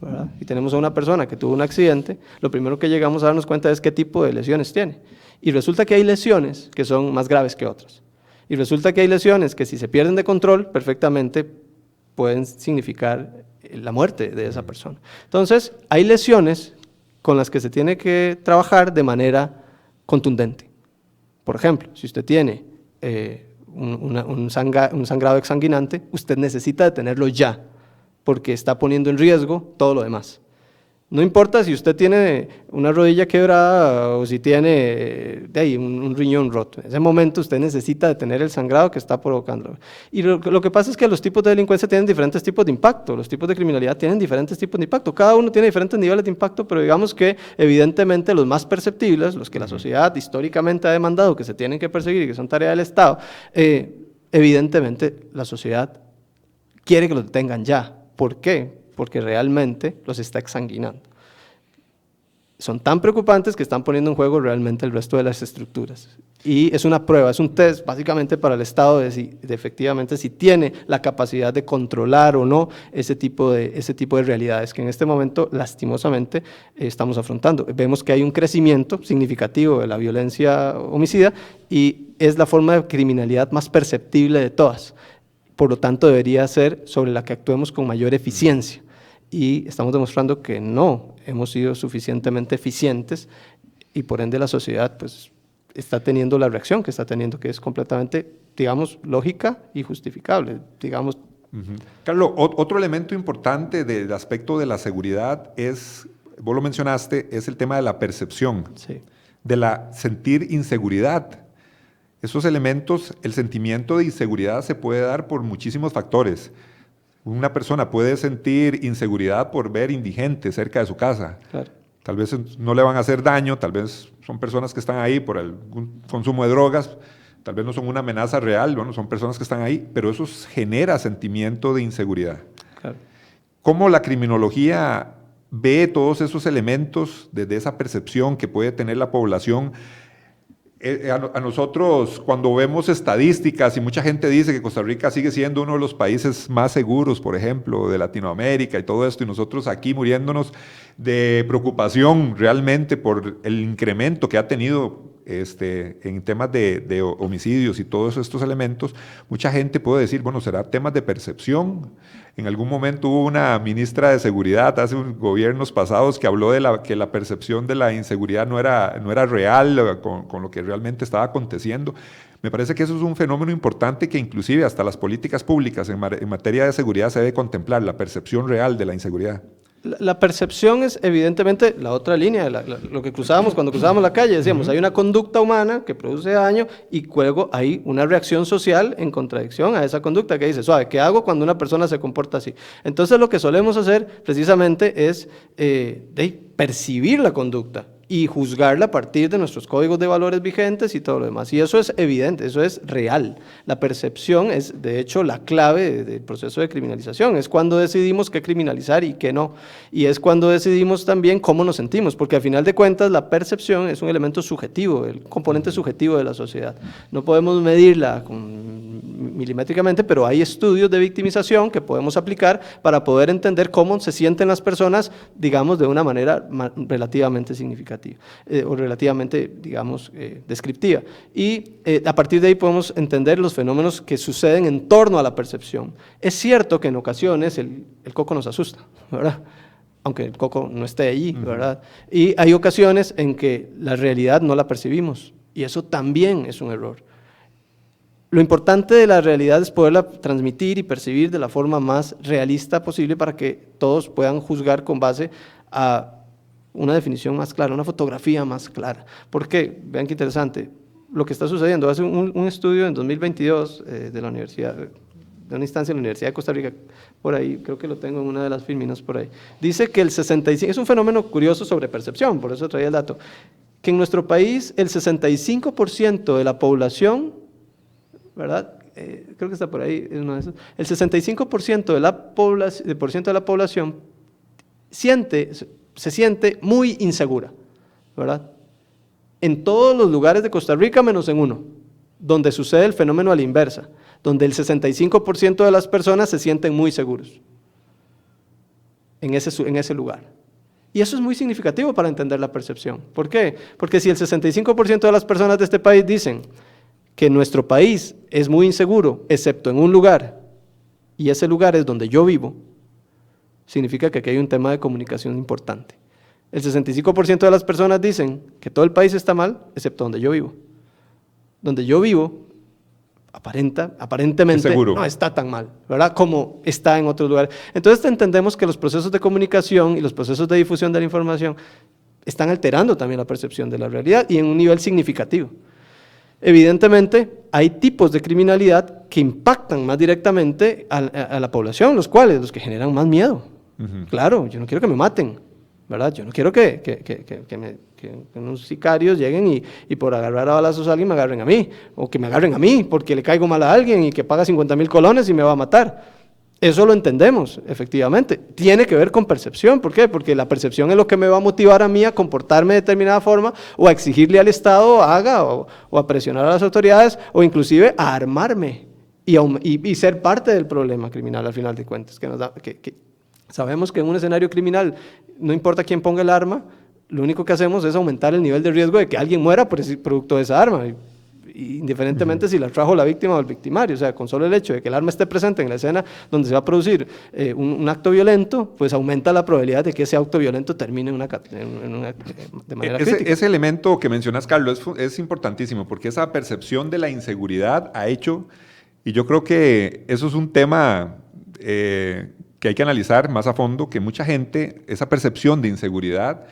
¿verdad?, y tenemos a una persona que tuvo un accidente, lo primero que llegamos a darnos cuenta es qué tipo de lesiones tiene. Y resulta que hay lesiones que son más graves que otras. Y resulta que hay lesiones que, si se pierden de control, perfectamente pueden significar la muerte de esa persona. Entonces, hay lesiones con las que se tiene que trabajar de manera contundente. Por ejemplo, si usted tiene un sangrado exsanguinante, usted necesita detenerlo ya, porque está poniendo en riesgo todo lo demás. No importa si usted tiene una rodilla quebrada o si tiene un riñón roto. En ese momento usted necesita detener el sangrado que está provocando. Y lo que pasa es que los tipos de delincuencia tienen diferentes tipos de impacto, los tipos de criminalidad tienen diferentes tipos de impacto. Cada uno tiene diferentes niveles de impacto, pero digamos que evidentemente los más perceptibles, los que la sociedad históricamente ha demandado que se tienen que perseguir y que son tarea del Estado, evidentemente la sociedad quiere que los detengan ya. ¿Por qué? Porque realmente los está exsanguinando. Son tan preocupantes que están poniendo en juego realmente el resto de las estructuras. Y es una prueba, es un test básicamente para el Estado de efectivamente si tiene la capacidad de controlar o no ese tipo de realidades que en este momento lastimosamente estamos afrontando. Vemos que hay un crecimiento significativo de la violencia homicida y es la forma de criminalidad más perceptible de todas. por lo tanto debería ser sobre la que actuemos con mayor eficiencia. Y estamos demostrando que no hemos sido suficientemente eficientes y por ende la sociedad pues está teniendo la reacción que está teniendo, que es completamente, digamos, lógica y justificable, digamos. Carlos, otro elemento importante del aspecto de la seguridad es, vos lo mencionaste, es el tema de la percepción, Sí. de la sentir inseguridad. Esos elementos, el sentimiento de inseguridad se puede dar por muchísimos factores. Una persona puede sentir inseguridad por ver indigentes cerca de su casa. Claro. Tal vez no le van a hacer daño, tal vez son personas que están ahí por algún consumo de drogas, tal vez no son una amenaza real, bueno, son personas que están ahí, pero eso genera sentimiento de inseguridad. Claro. ¿Cómo la criminología ve todos esos elementos desde esa percepción que puede tener la población? A nosotros, cuando vemos estadísticas y mucha gente dice que Costa Rica sigue siendo uno de los países más seguros, por ejemplo, de Latinoamérica y todo esto, y nosotros aquí muriéndonos de preocupación realmente por el incremento que ha tenido en temas de homicidios y todos estos elementos, mucha gente puede decir, bueno, será temas de percepción. En algún momento hubo una ministra de Seguridad hace gobiernos pasados que habló de que la percepción de la inseguridad no era real con lo que realmente estaba aconteciendo. Me parece que eso es un fenómeno importante que inclusive hasta las políticas públicas en materia de seguridad se debe contemplar, la percepción real de la inseguridad. La percepción es evidentemente la otra línea, lo que cruzábamos cuando cruzábamos la calle, decíamos, hay una conducta humana que produce daño y luego hay una reacción social en contradicción a esa conducta que dice, suave, ¿qué hago cuando una persona se comporta así? Entonces lo que solemos hacer precisamente es percibir la conducta y juzgarla a partir de nuestros códigos de valores vigentes y todo lo demás. Y eso es evidente, eso es real. La percepción es, de hecho, la clave del proceso de criminalización. Es cuando decidimos qué criminalizar y qué no. Y es cuando decidimos también cómo nos sentimos, porque al final de cuentas la percepción es un elemento subjetivo, el componente subjetivo de la sociedad. No podemos medirla milimétricamente, pero hay estudios de victimización que podemos aplicar para poder entender cómo se sienten las personas, digamos, de una manera relativamente significativa. O relativamente, digamos, descriptiva. Y a partir de ahí podemos entender los fenómenos que suceden en torno a la percepción. Es cierto que en ocasiones el coco nos asusta, ¿verdad? Aunque el coco no esté allí, ¿verdad? Y hay ocasiones en que la realidad no la percibimos, y eso también es un error. Lo importante de la realidad es poderla transmitir y percibir de la forma más realista posible para que todos puedan juzgar con base a una definición más clara, una fotografía más clara. ¿Por qué? Vean qué interesante. Lo que está sucediendo, hace un estudio en 2022 de la universidad, de una instancia de la Universidad de Costa Rica, por ahí, creo que lo tengo en una de las filminas por ahí, dice que el 65%, es un fenómeno curioso sobre percepción, por eso traía el dato, que en nuestro país el 65% de la población, ¿verdad? Creo que está por ahí, es uno de esos, el 65% de la población se siente muy insegura, ¿verdad? En todos los lugares de Costa Rica, menos en uno, donde sucede el fenómeno a la inversa, donde el 65% de las personas se sienten muy seguros en ese lugar. Y eso es muy significativo para entender la percepción. ¿Por qué? Porque si el 65% de las personas de este país dicen que nuestro país es muy inseguro, excepto en un lugar, y ese lugar es donde yo vivo, significa que aquí hay un tema de comunicación importante. El 65% de las personas dicen que todo el país está mal, excepto donde yo vivo. Donde yo vivo, aparentemente no está tan mal, ¿verdad? Como está en otros lugares. Entonces entendemos que los procesos de comunicación y los procesos de difusión de la información están alterando también la percepción de la realidad y en un nivel significativo. Evidentemente, hay tipos de criminalidad que impactan más directamente a la población, los que generan más miedo. Claro, yo no quiero que me maten, ¿verdad? Yo no quiero que unos sicarios lleguen y por agarrar a balazos a alguien me agarren a mí, o que me agarren a mí porque le caigo mal a alguien y que paga 50,000 colones y me va a matar. Eso lo entendemos, efectivamente. Tiene que ver con percepción. ¿Por qué? Porque la percepción es lo que me va a motivar a mí a comportarme de determinada forma o a exigirle al Estado haga o a presionar a las autoridades o inclusive a armarme y ser parte del problema criminal al final de cuentas. Sabemos que en un escenario criminal no importa quién ponga el arma, lo único que hacemos es aumentar el nivel de riesgo de que alguien muera por ese producto de esa arma. indiferentemente si la trajo la víctima o el victimario. O sea, con solo el hecho de que el arma esté presente en la escena donde se va a producir un acto violento, pues aumenta la probabilidad de que ese acto violento termine de manera crítica. Ese elemento que mencionas, Carlos, es importantísimo, porque esa percepción de la inseguridad ha hecho, y yo creo que eso es un tema que hay que analizar más a fondo, que mucha gente, esa percepción de inseguridad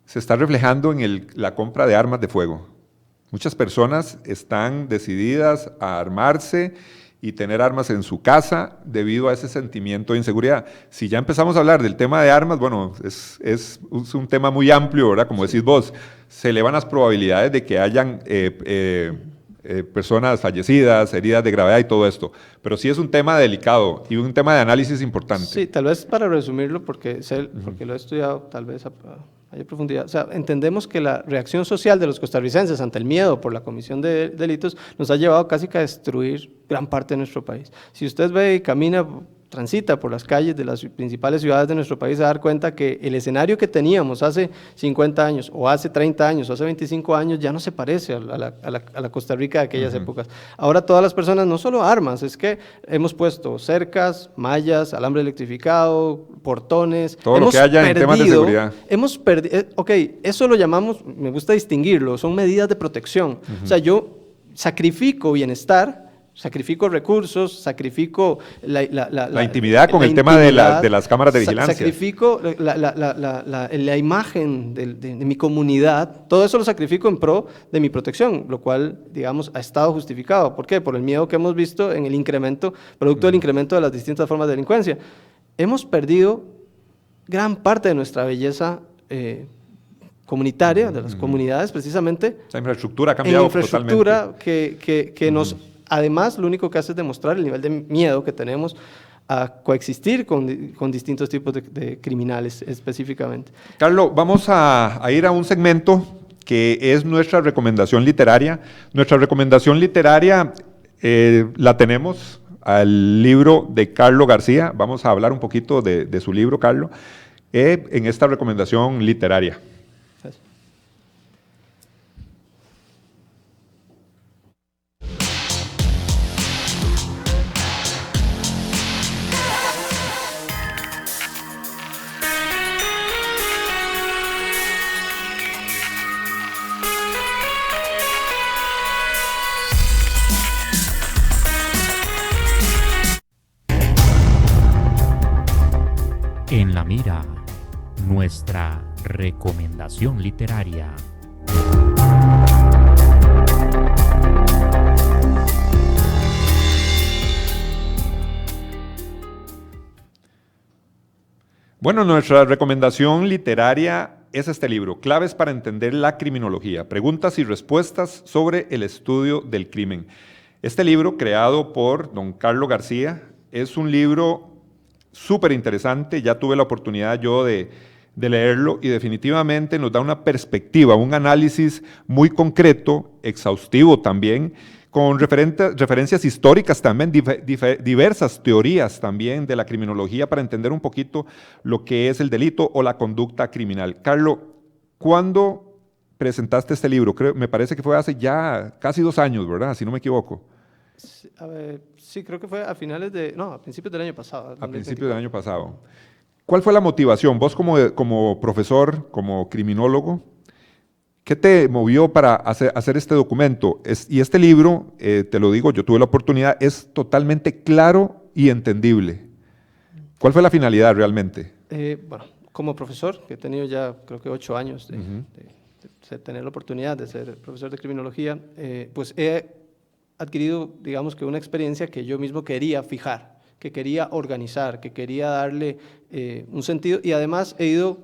se está reflejando en la compra de armas de fuego. Muchas personas están decididas a armarse y tener armas en su casa debido a ese sentimiento de inseguridad. Si ya empezamos a hablar del tema de armas, bueno, es un tema muy amplio, ¿verdad? Como decís vos, se elevan las probabilidades de que hayan personas fallecidas, heridas de gravedad y todo esto. Pero sí es un tema delicado y un tema de análisis importante. Sí, tal vez para resumirlo, porque lo he estudiado tal vez hay profundidad. O sea, entendemos que la reacción social de los costarricenses ante el miedo por la comisión de delitos nos ha llevado casi que a destruir gran parte de nuestro país. Si usted ve y camina, transita por las calles de las principales ciudades de nuestro país, se va a dar cuenta que el escenario que teníamos hace 50 años, o hace 30 años, o hace 25 años, ya no se parece a la Costa Rica de aquellas épocas. Ahora todas las personas, no solo armas, es que hemos puesto cercas, mallas, alambre electrificado, portones. Todo lo que haya en temas de seguridad. Hemos perdido, eso lo llamamos, me gusta distinguirlo, son medidas de protección. O sea, yo sacrifico bienestar, sacrifico recursos, sacrifico la intimidad con el tema de las cámaras de vigilancia. Sacrifico la imagen de mi comunidad, todo eso lo sacrifico en pro de mi protección, lo cual, digamos, ha estado justificado. ¿Por qué? Por el miedo que hemos visto en el incremento, producto del incremento de las distintas formas de delincuencia. Hemos perdido gran parte de nuestra belleza comunitaria, de las comunidades precisamente. La infraestructura ha cambiado totalmente. Que nos... Además, lo único que hace es demostrar el nivel de miedo que tenemos a coexistir con distintos tipos de criminales específicamente. Carlos, vamos a ir a un segmento que es nuestra recomendación literaria. Nuestra recomendación literaria la tenemos al libro de Carlos García. Vamos a hablar un poquito de su libro, Carlos, en esta recomendación literaria. Gracias. En la mira, nuestra recomendación literaria. Bueno, nuestra recomendación literaria es este libro, Claves para entender la criminología, preguntas y respuestas sobre el estudio del crimen. Este libro, creado por don Carlos García, es un libro súper interesante. Ya tuve la oportunidad yo de leerlo y definitivamente nos da una perspectiva, un análisis muy concreto, exhaustivo también, con referencias históricas también, diversas teorías también de la criminología para entender un poquito lo que es el delito o la conducta criminal. Carlos, ¿cuándo presentaste este libro? Me parece que fue hace ya casi 2 años, ¿verdad? Si no me equivoco. Sí, creo que fue a principios del año pasado. A principios del año pasado. ¿Cuál fue la motivación? Vos como profesor, como criminólogo, ¿qué te movió para hacer este documento? Y este libro, te lo digo, yo tuve la oportunidad, es totalmente claro y entendible. ¿Cuál fue la finalidad realmente? Bueno, como profesor, que he tenido ya creo que 8 años de tener la oportunidad de ser profesor de criminología, pues he adquirido, digamos que una experiencia que yo mismo quería fijar, que quería organizar, que quería darle un sentido, y además he ido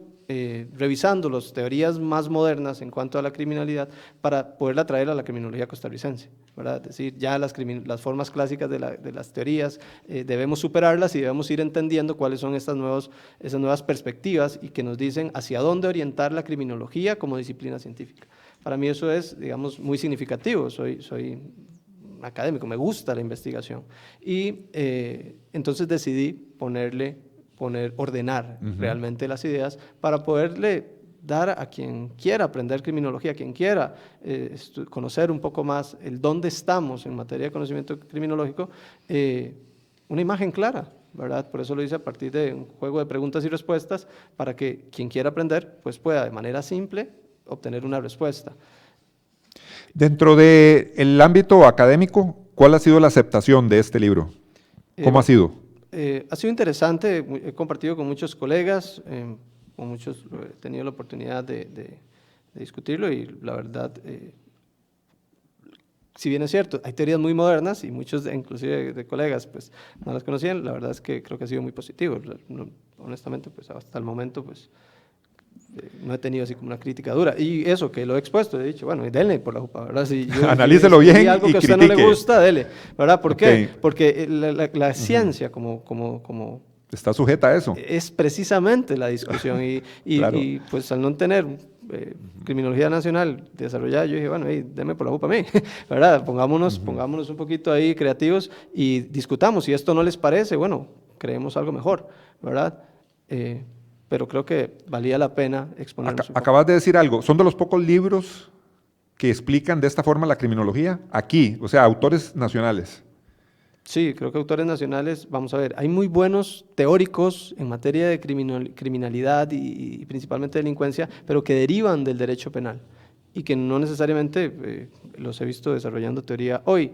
revisando las teorías más modernas en cuanto a la criminalidad para poderla traer a la criminología costarricense, ¿verdad? Es decir, ya las formas clásicas de las teorías debemos superarlas y debemos ir entendiendo cuáles son esas nuevas perspectivas y que nos dicen hacia dónde orientar la criminología como disciplina científica. Para mí eso es, digamos, muy significativo. Soy académico, me gusta la investigación y entonces decidí ordenar realmente las ideas para poderle dar a quien quiera aprender criminología, a quien quiera conocer un poco más el dónde estamos en materia de conocimiento criminológico, una imagen clara, ¿verdad? Por eso lo hice a partir de un juego de preguntas y respuestas para que quien quiera aprender pues pueda de manera simple obtener una respuesta. Dentro del ámbito académico, ¿cuál ha sido la aceptación de este libro? ¿Cómo ha sido? Ha sido interesante, he compartido con muchos colegas, con muchos he tenido la oportunidad de discutirlo y la verdad, si bien es cierto, hay teorías muy modernas y muchos inclusive de colegas pues no las conocían, la verdad es que creo que ha sido muy positivo. Honestamente, pues hasta el momento pues no he tenido así como una crítica dura. Y eso, que lo he expuesto, he dicho, bueno, denle por la jupa, ¿verdad? Si yo, analícelo bien y algo que a usted critique. no le gusta, dele, ¿verdad? ¿Por Okay. qué? Porque la ciencia como está sujeta a eso. es precisamente la discusión Claro. y pues al no tener criminología nacional desarrollada, yo dije, bueno, denme por la jupa a mí, ¿verdad? Pongámonos un poquito ahí creativos y discutamos. Si esto no les parece, bueno, creemos algo mejor, ¿verdad? Pero creo que valía la pena exponernos. Acabas de decir algo, son de los pocos libros que explican de esta forma la criminología aquí, o sea, autores nacionales. Sí, creo que autores nacionales, vamos a ver, hay muy buenos teóricos en materia de criminalidad y principalmente delincuencia, pero que derivan del derecho penal y que no necesariamente los he visto desarrollando teoría hoy.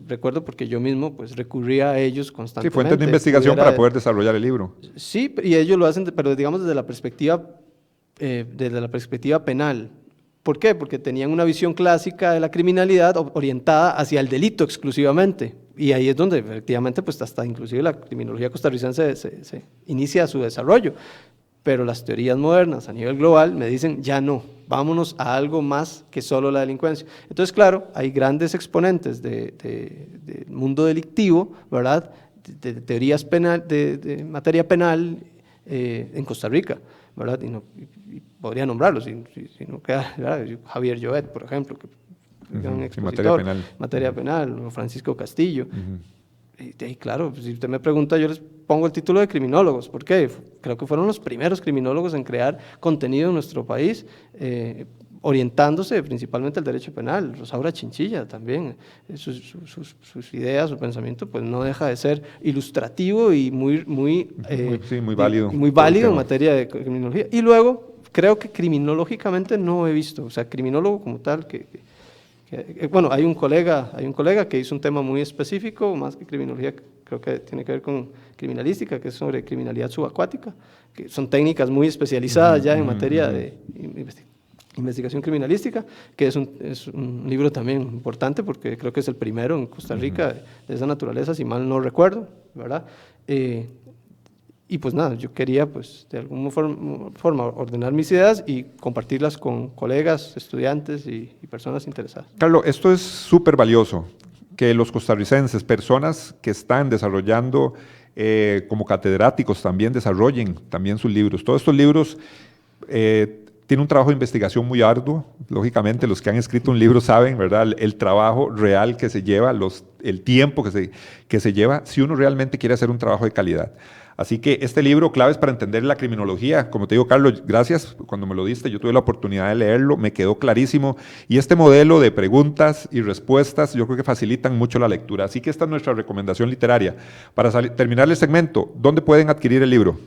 Recuerdo porque yo mismo pues recurría a ellos constantemente. Sí, fuentes de investigación para poder desarrollar el libro. Sí, y ellos lo hacen, pero digamos desde la perspectiva penal. ¿Por qué? Porque tenían una visión clásica de la criminalidad orientada hacia el delito exclusivamente. Y ahí es donde efectivamente pues hasta inclusive la criminología costarricense se inicia su desarrollo. Pero las teorías modernas a nivel global me dicen, ya no, vámonos a algo más que solo la delincuencia. Entonces, claro, hay grandes exponentes del mundo delictivo, ¿verdad? De teorías penal, de materia penal en Costa Rica, ¿verdad? Y podría nombrarlos, si no queda, ¿verdad? Javier Llobet, por ejemplo, que es un expositor, materia penal, o Francisco Castillo. Y claro, si usted me pregunta, yo les pongo el título de criminólogos. ¿Por qué? Creo que fueron los primeros criminólogos en crear contenido en nuestro país, orientándose principalmente al derecho penal. Rosaura Chinchilla también, sus ideas, su pensamiento, pues no deja de ser ilustrativo y muy válido. Muy válido en materia de criminología. Y luego, creo que criminológicamente no he visto, o sea, criminólogo como tal, bueno, hay un colega que hizo un tema muy específico, más que criminología, creo que tiene que ver con criminalística, que es sobre criminalidad subacuática, que son técnicas muy especializadas ya en materia de investigación criminalística, que es un libro también importante porque creo que es el primero en Costa Rica de esa naturaleza, si mal no recuerdo, ¿verdad? Y pues nada, yo quería pues de alguna forma ordenar mis ideas y compartirlas con colegas, estudiantes y personas interesadas. Carlos, esto es súper valioso, que los costarricenses, personas que están desarrollando como catedráticos también desarrollen también sus libros. Todos estos libros tienen un trabajo de investigación muy arduo. Lógicamente, los que han escrito un libro saben, ¿verdad?, el trabajo real que se lleva, el tiempo que se lleva, si uno realmente quiere hacer un trabajo de calidad. Así que este libro, Claves para entender la criminología, como te digo, Carlos, gracias, cuando me lo diste, yo tuve la oportunidad de leerlo, me quedó clarísimo, y este modelo de preguntas y respuestas, yo creo que facilitan mucho la lectura. Así que esta es nuestra recomendación literaria. Para terminar el segmento, ¿dónde pueden adquirir el libro?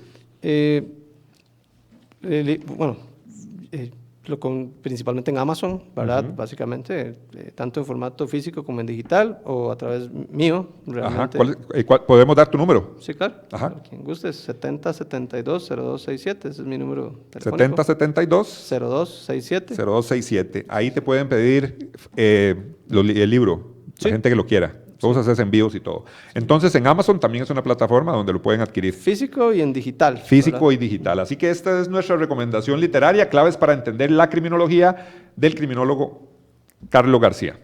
Principalmente en Amazon, ¿verdad? Básicamente, tanto en formato físico como en digital, o a través mío, realmente. ¿Podemos dar tu número? Sí, claro. Ajá. Quien guste, es 7072-0267, ese es mi número telefónico. 7072 0267. Ahí te pueden pedir el libro, la gente que lo quiera. Todos haces envíos y todo. Entonces, en Amazon también es una plataforma donde lo pueden adquirir. Físico y en digital. Físico y digital. Así que esta es nuestra recomendación literaria, Claves para entender la criminología, del criminólogo Carlos García.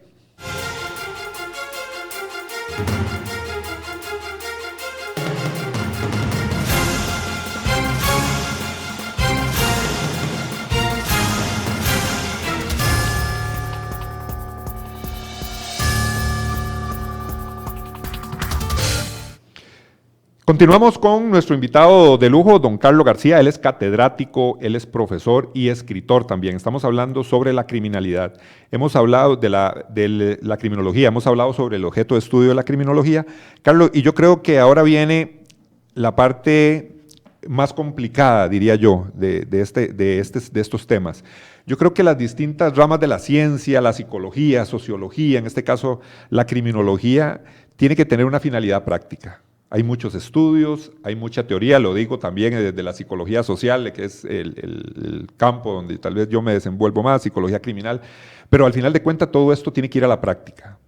Continuamos con nuestro invitado de lujo, don Carlos García. Él es catedrático, él es profesor y escritor también. Estamos hablando sobre la criminalidad. Hemos hablado de la criminología, hemos hablado sobre el objeto de estudio de la criminología. Carlos, y yo creo que ahora viene la parte más complicada, diría yo, de estos temas. Yo creo que las distintas ramas de la ciencia, la psicología, sociología, en este caso la criminología, tiene que tener una finalidad práctica. Hay muchos estudios, hay mucha teoría, lo digo también desde la psicología social, que es el campo donde tal vez yo me desenvuelvo más, psicología criminal, pero al final de cuentas todo esto tiene que ir a la práctica.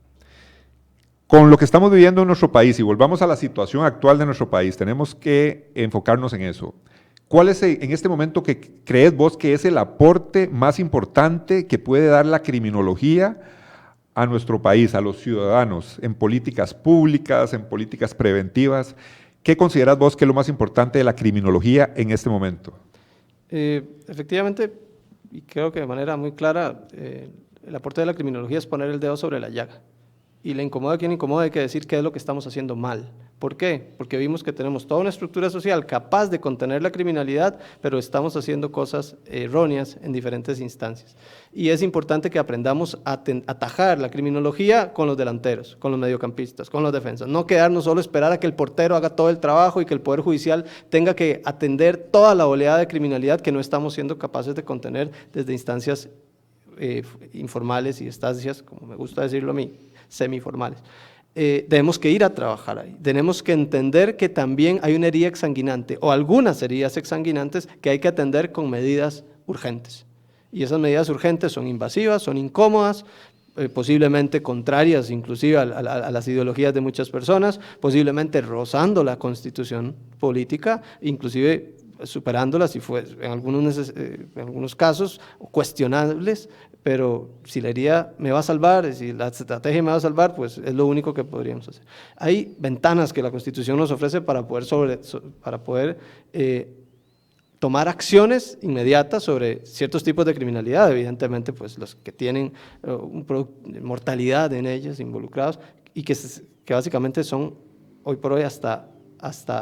Con lo que estamos viviendo en nuestro país, y volvamos a la situación actual de nuestro país, tenemos que enfocarnos en eso. ¿Cuál es en este momento que crees vos que es el aporte más importante que puede dar la criminología a nuestro país, a los ciudadanos, en políticas públicas, en políticas preventivas? ¿Qué consideras vos que es lo más importante de la criminología en este momento? Efectivamente, y creo que de manera muy clara, el aporte de la criminología es poner el dedo sobre la llaga. Y le incomoda a quien incomoda, hay que decir qué es lo que estamos haciendo mal. ¿Por qué? Porque vimos que tenemos toda una estructura social capaz de contener la criminalidad, pero estamos haciendo cosas erróneas en diferentes instancias. Y es importante que aprendamos a atajar la criminología con los delanteros, con los mediocampistas, con los defensas. No quedarnos solo esperar a que el portero haga todo el trabajo y que el Poder Judicial tenga que atender toda la oleada de criminalidad que no estamos siendo capaces de contener desde instancias informales y instancias, como me gusta decirlo a mí, semiformales. Tenemos que ir a trabajar ahí, tenemos que entender que también hay una herida exsanguinante o algunas heridas exsanguinantes que hay que atender con medidas urgentes. Y esas medidas urgentes son invasivas, son incómodas, posiblemente contrarias inclusive a las ideologías de muchas personas, posiblemente rozando la constitución política, inclusive superándolas si fue en algunos casos cuestionables, pero si la herida me va a salvar, si la estrategia me va a salvar, pues es lo único que podríamos hacer. Hay ventanas que la Constitución nos ofrece para poder tomar acciones inmediatas sobre ciertos tipos de criminalidad, evidentemente pues los que tienen mortalidad en ellas involucrados y que básicamente son hoy por hoy hasta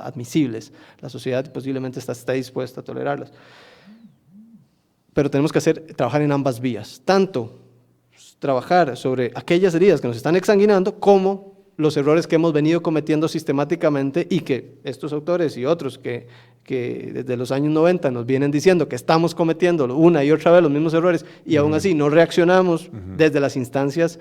admisibles. La sociedad posiblemente esté dispuesta a tolerarlas. Pero tenemos que trabajar en ambas vías, tanto trabajar sobre aquellas heridas que nos están exsanguinando como los errores que hemos venido cometiendo sistemáticamente y que estos autores y otros que desde los años 90 nos vienen diciendo que estamos cometiendo una y otra vez los mismos errores y aún así no reaccionamos desde las instancias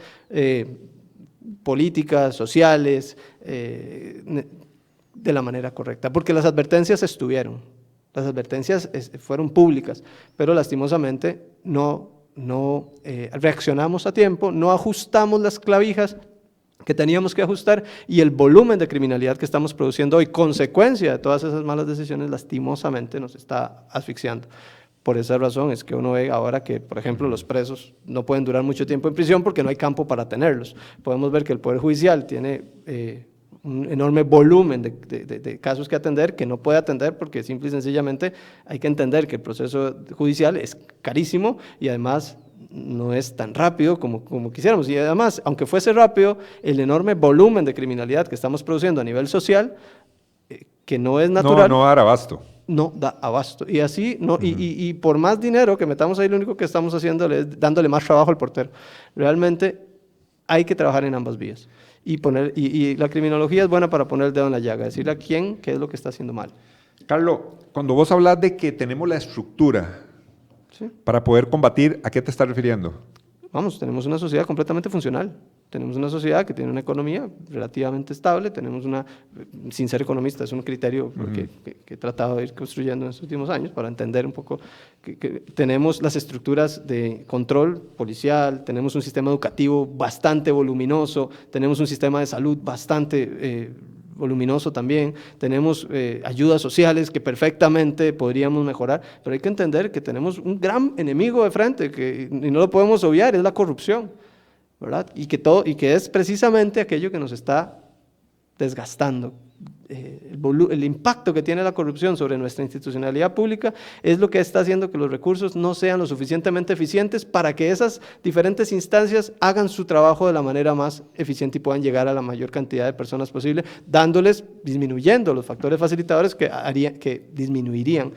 políticas, sociales, de la manera correcta, porque las advertencias estuvieron. Las advertencias fueron públicas, pero lastimosamente no reaccionamos a tiempo, no ajustamos las clavijas que teníamos que ajustar y el volumen de criminalidad que estamos produciendo hoy, consecuencia de todas esas malas decisiones, lastimosamente nos está asfixiando. Por esa razón es que uno ve ahora que, por ejemplo, los presos no pueden durar mucho tiempo en prisión porque no hay campo para tenerlos. Podemos ver que el Poder Judicial tiene un enorme volumen de casos que atender, que no puede atender porque simple y sencillamente hay que entender que el proceso judicial es carísimo y además no es tan rápido como quisiéramos. Y además, aunque fuese rápido, el enorme volumen de criminalidad que estamos produciendo a nivel social, que no es natural. No dar abasto. No da abasto. Y así, y por más dinero que metamos ahí, lo único que estamos haciendo es dándole más trabajo al portero. Realmente hay que trabajar en ambas vías. Y la criminología es buena para poner el dedo en la llaga, decirle a quién qué es lo que está haciendo mal. Carlos, cuando vos hablas de que tenemos la estructura para poder combatir, ¿a qué te estás refiriendo? Tenemos una sociedad completamente funcional. Tenemos una sociedad que tiene una economía relativamente estable, sin ser economista, es un criterio que he tratado de ir construyendo en estos últimos años para entender un poco que tenemos las estructuras de control policial, tenemos un sistema educativo bastante voluminoso, tenemos un sistema de salud bastante voluminoso también, tenemos ayudas sociales que perfectamente podríamos mejorar, pero hay que entender que tenemos un gran enemigo de frente y no lo podemos obviar, es la corrupción, ¿verdad? Y que es precisamente aquello que nos está desgastando el impacto que tiene la corrupción sobre nuestra institucionalidad pública es lo que está haciendo que los recursos no sean lo suficientemente eficientes para que esas diferentes instancias hagan su trabajo de la manera más eficiente y puedan llegar a la mayor cantidad de personas posible, disminuyendo los factores facilitadores que disminuirían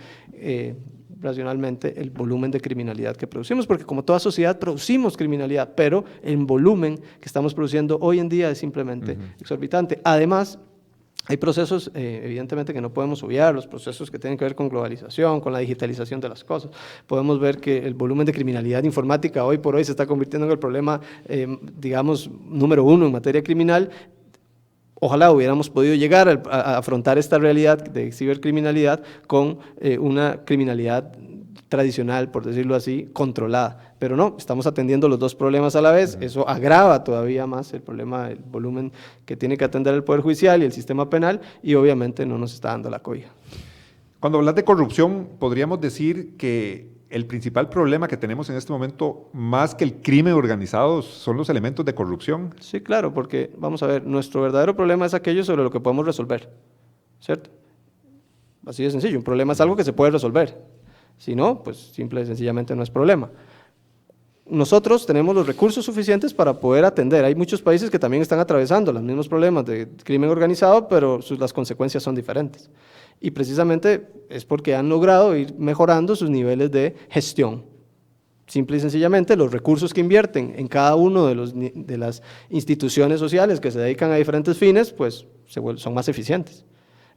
racionalmente el volumen de criminalidad que producimos, porque como toda sociedad producimos criminalidad, pero el volumen que estamos produciendo hoy en día es simplemente exorbitante. Además, hay procesos, evidentemente, que no podemos obviar, los procesos que tienen que ver con globalización, con la digitalización de las cosas. Podemos ver que el volumen de criminalidad informática hoy por hoy se está convirtiendo en el problema, digamos, número uno en materia criminal. Ojalá hubiéramos podido llegar a afrontar esta realidad de cibercriminalidad con una criminalidad tradicional, por decirlo así, controlada. Pero no, estamos atendiendo los dos problemas a la vez. Eso agrava todavía más el problema, el volumen que tiene que atender el Poder Judicial y el sistema penal, y obviamente no nos está dando la cobija. Cuando hablas de corrupción, podríamos decir que el principal problema que tenemos en este momento, más que el crimen organizado, son los elementos de corrupción. Sí, claro, porque, vamos a ver, nuestro verdadero problema es aquello sobre lo que podemos resolver, ¿cierto? Así de sencillo, un problema es algo que se puede resolver. Si no, pues simple y sencillamente no es problema. Nosotros tenemos los recursos suficientes para poder atender. Hay muchos países que también están atravesando los mismos problemas de crimen organizado, pero las consecuencias son diferentes. Y precisamente es porque han logrado ir mejorando sus niveles de gestión. Simple y sencillamente, los recursos que invierten en cada uno de las instituciones sociales que se dedican a diferentes fines, pues son más eficientes.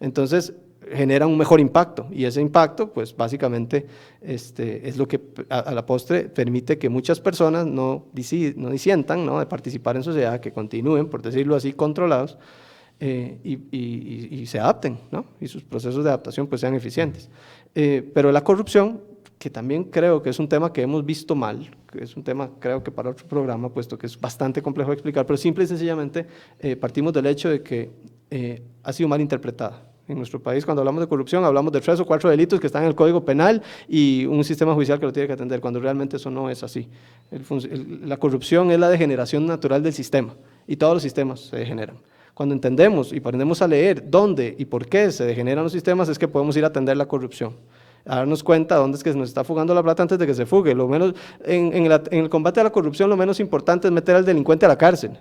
Entonces, generan un mejor impacto, y ese impacto, pues básicamente, es lo que a la postre permite que muchas personas no disientan, ¿no?, de participar en sociedad, que continúen, por decirlo así, controlados, y se adapten, ¿no?, y sus procesos de adaptación pues sean eficientes. Pero la corrupción, que también creo que es un tema que hemos visto mal, que es un tema creo que para otro programa, puesto que es bastante complejo de explicar, pero simple y sencillamente partimos del hecho de que ha sido mal interpretada. En nuestro país, cuando hablamos de corrupción, hablamos de 3 o 4 delitos que están en el Código Penal y un sistema judicial que lo tiene que atender, cuando realmente eso no es así. La corrupción es la degeneración natural del sistema, y todos los sistemas se degeneran. Cuando entendemos y aprendemos a leer dónde y por qué se degeneran los sistemas, es que podemos ir a atender la corrupción, a darnos cuenta dónde es que se nos está fugando la plata antes de que se fugue. Lo menos, en el combate a la corrupción, lo menos importante es meter al delincuente a la cárcel.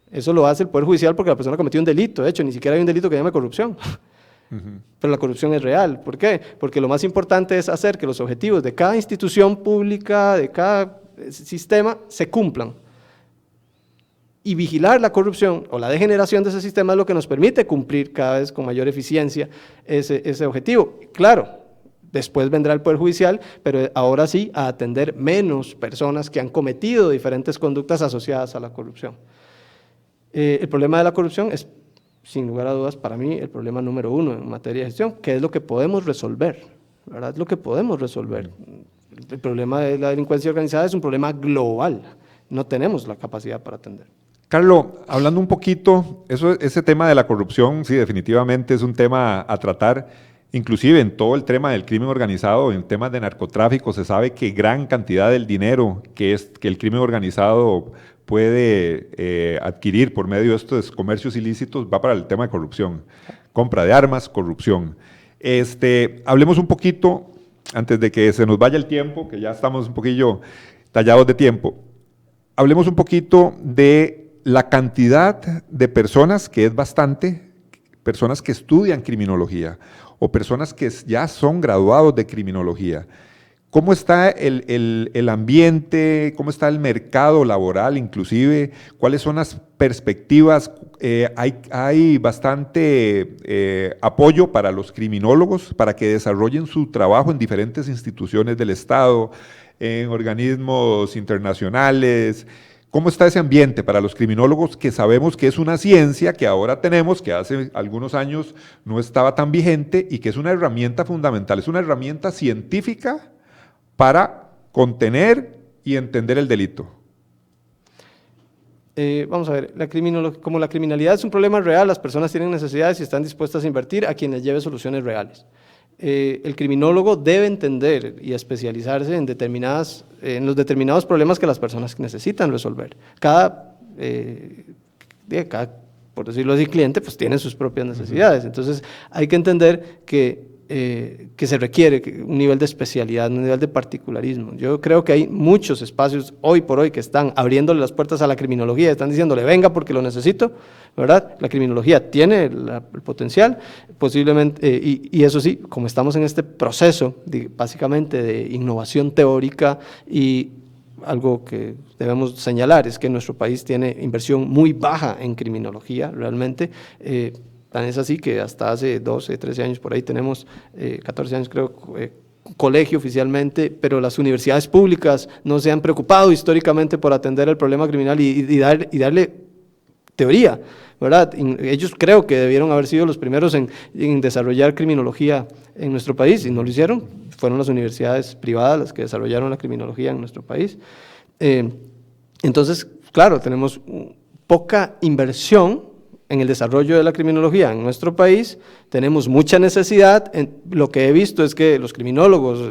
Eso lo hace el Poder Judicial porque la persona cometió un delito. De hecho, ni siquiera hay un delito que llame corrupción. Pero la corrupción es real. ¿Por qué? Porque lo más importante es hacer que los objetivos de cada institución pública, de cada sistema, se cumplan. Y vigilar la corrupción o la degeneración de ese sistema es lo que nos permite cumplir cada vez con mayor eficiencia ese objetivo. Claro, después vendrá el Poder Judicial, pero ahora sí a atender menos personas que han cometido diferentes conductas asociadas a la corrupción. El problema de la corrupción es, sin lugar a dudas, para mí, el problema número 1 en materia de gestión, que es lo que podemos resolver, ¿verdad? Es lo que podemos resolver. El problema de la delincuencia organizada es un problema global, no tenemos la capacidad para atender. Carlos, hablando un poquito, ese tema de la corrupción, sí, definitivamente es un tema a tratar, inclusive en todo el tema del crimen organizado, en temas de narcotráfico, se sabe que gran cantidad del dinero que el crimen organizado puede adquirir por medio de estos comercios ilícitos va para el tema de corrupción, compra de armas, corrupción. Hablemos un poquito, antes de que se nos vaya el tiempo, que ya estamos un poquillo tallados de tiempo, hablemos un poquito de la cantidad de personas, que es bastante, personas que estudian criminología o personas que ya son graduados de criminología. ¿Cómo está el ambiente? ¿Cómo está el mercado laboral inclusive? ¿Cuáles son las perspectivas? Hay bastante apoyo para los criminólogos para que desarrollen su trabajo en diferentes instituciones del Estado, en organismos internacionales. ¿Cómo está ese ambiente para los criminólogos, que sabemos que es una ciencia que ahora tenemos, que hace algunos años no estaba tan vigente y que es una herramienta fundamental, es una herramienta científica para contener y entender el delito? Vamos a ver, como la criminalidad es un problema real, las personas tienen necesidades y están dispuestas a invertir a quien les lleve soluciones reales. El criminólogo debe entender y especializarse en los determinados problemas que las personas necesitan resolver. Cada por decirlo así, cliente, pues tiene sus propias necesidades. Entonces, hay que entender que se requiere un nivel de especialidad, un nivel de particularismo. Yo creo que hay muchos espacios hoy por hoy que están abriéndole las puertas a la criminología, están diciéndole, venga porque lo necesito, ¿verdad? La criminología tiene el potencial, posiblemente, y eso sí, como estamos en este proceso, básicamente de innovación teórica, y algo que debemos señalar es que nuestro país tiene inversión muy baja en criminología, realmente. Tan es así que hasta hace 12, 13 años por ahí tenemos, 14 años creo, colegio oficialmente, pero las universidades públicas no se han preocupado históricamente por atender el problema criminal y darle teoría, ¿verdad? Ellos creo que debieron haber sido los primeros en desarrollar criminología en nuestro país y no lo hicieron, fueron las universidades privadas las que desarrollaron la criminología en nuestro país. Entonces, claro, tenemos poca inversión en el desarrollo de la criminología en nuestro país, tenemos mucha necesidad. Lo que he visto es que los criminólogos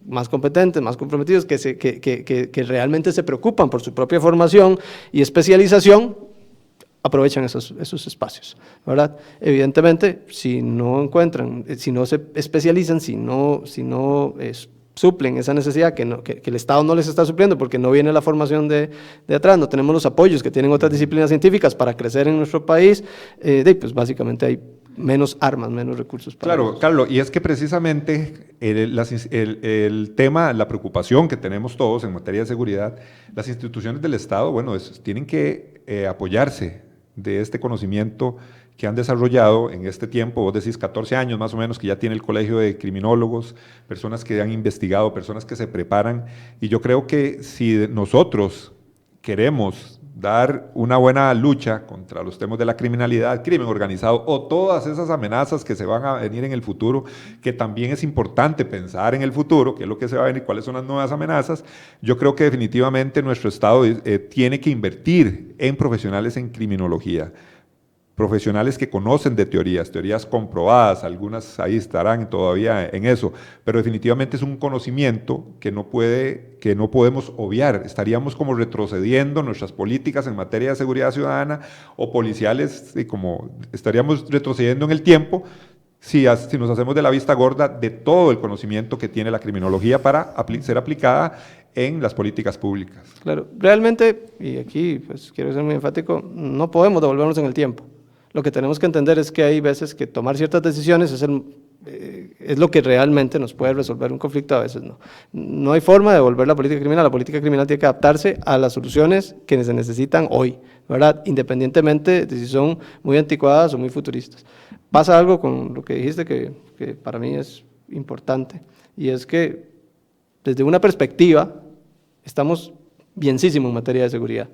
más competentes, más comprometidos, que realmente se preocupan por su propia formación y especialización, aprovechan esos espacios, ¿verdad? Evidentemente, si no encuentran, si no se especializan, si no suplen esa necesidad que el Estado no les está supliendo porque no viene la formación de atrás, no tenemos los apoyos que tienen otras disciplinas científicas para crecer en nuestro país, pues básicamente hay menos armas, menos recursos. Claro, Carlos, y es que precisamente el tema, la preocupación que tenemos todos en materia de seguridad, las instituciones del Estado, bueno, tienen que apoyarse de este conocimiento que han desarrollado en este tiempo, vos decís 14 años más o menos, que ya tiene el Colegio de Criminólogos, personas que han investigado, personas que se preparan, y yo creo que si nosotros queremos dar una buena lucha contra los temas de la criminalidad, crimen organizado o todas esas amenazas que se van a venir en el futuro, que también es importante pensar en el futuro, qué es lo que se va a venir, cuáles son las nuevas amenazas, yo creo que definitivamente nuestro Estado tiene que invertir en profesionales en criminología, profesionales que conocen de teorías comprobadas, algunas ahí estarán todavía en eso, pero definitivamente es un conocimiento que no podemos obviar. Estaríamos como retrocediendo nuestras políticas en materia de seguridad ciudadana o policiales, y como estaríamos retrocediendo en el tiempo si nos hacemos de la vista gorda de todo el conocimiento que tiene la criminología para ser aplicada en las políticas públicas. Claro, realmente, y aquí pues quiero ser muy enfático, no podemos devolvernos en el tiempo. Lo que tenemos que entender es que hay veces que tomar ciertas decisiones es lo que realmente nos puede resolver un conflicto, a veces no. No hay forma de devolver la política criminal tiene que adaptarse a las soluciones que se necesitan hoy, ¿verdad? Independientemente de si son muy anticuadas o muy futuristas. Pasa algo con lo que dijiste que para mí es importante, y es que desde una perspectiva estamos bienísimo en materia de seguridad,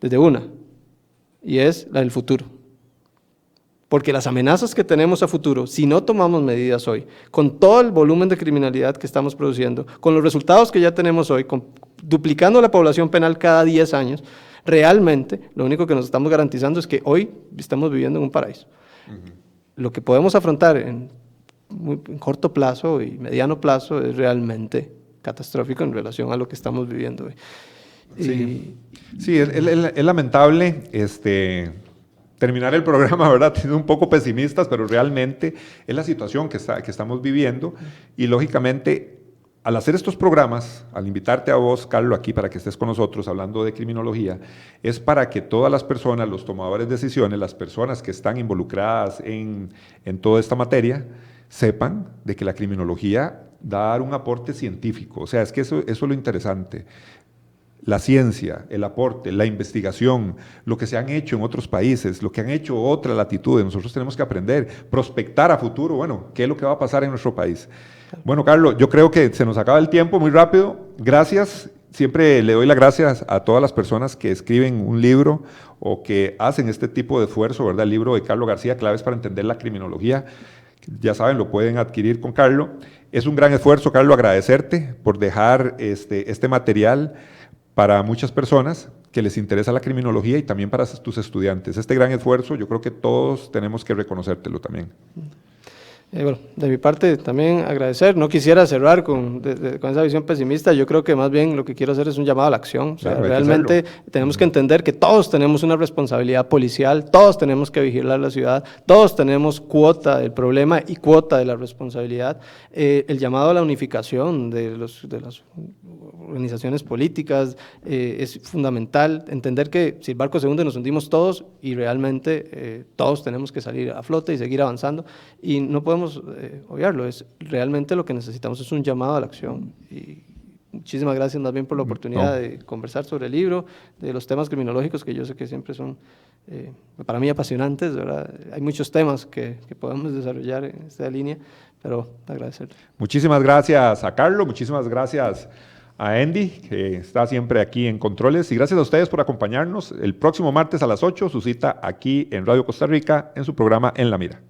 desde una, y es la del futuro. Porque las amenazas que tenemos a futuro, si no tomamos medidas hoy, con todo el volumen de criminalidad que estamos produciendo, con los resultados que ya tenemos hoy, duplicando la población penal cada 10 años, realmente lo único que nos estamos garantizando es que hoy estamos viviendo en un paraíso. Lo que podemos afrontar en corto plazo y mediano plazo es realmente catastrófico en relación a lo que estamos viviendo hoy. Sí, es lamentable terminar el programa, ¿verdad? Siendo un poco pesimistas, pero realmente es la situación que estamos viviendo, y lógicamente al hacer estos programas, al invitarte a vos, Carlos, aquí para que estés con nosotros hablando de criminología, es para que todas las personas, los tomadores de decisiones, las personas que están involucradas en toda esta materia, sepan de que la criminología da un aporte científico. O sea, es que eso es lo interesante. La ciencia, el aporte, la investigación, lo que se han hecho en otros países, lo que han hecho otras latitudes, nosotros tenemos que aprender, prospectar a futuro, bueno, qué es lo que va a pasar en nuestro país. Bueno, Carlos, yo creo que se nos acaba el tiempo muy rápido. Gracias. Siempre le doy las gracias a todas las personas que escriben un libro o que hacen este tipo de esfuerzo, ¿verdad? El libro de Carlos García, Claves para entender la criminología. Ya saben, lo pueden adquirir con Carlos. Es un gran esfuerzo, Carlos, agradecerte por dejar este material para muchas personas que les interesa la criminología y también para tus estudiantes. Este gran esfuerzo, yo creo que todos tenemos que reconocértelo también. Bueno, de mi parte también agradecer. No quisiera cerrar con esa visión pesimista. Yo creo que más bien lo que quiero hacer es un llamado a la acción. O sea, Claro, realmente tenemos que entender que todos tenemos una responsabilidad policial, todos tenemos que vigilar la ciudad, todos tenemos cuota del problema y cuota de la responsabilidad. El llamado a la unificación de las organizaciones políticas es fundamental. Entender que si el barco se hunde nos hundimos todos y realmente todos tenemos que salir a flote y seguir avanzando y no podemos obviarlo. Realmente lo que necesitamos es un llamado a la acción y muchísimas gracias más bien por la oportunidad de conversar sobre el libro, de los temas criminológicos que yo sé que siempre son para mí apasionantes, ¿verdad? Hay muchos temas que podemos desarrollar en esta línea, pero agradecerle. Muchísimas gracias a Carlos, muchísimas gracias a Andy, que está siempre aquí en Controles, y gracias a ustedes por acompañarnos el próximo martes a las 8, su cita aquí en Radio Costa Rica, en su programa En la Mira.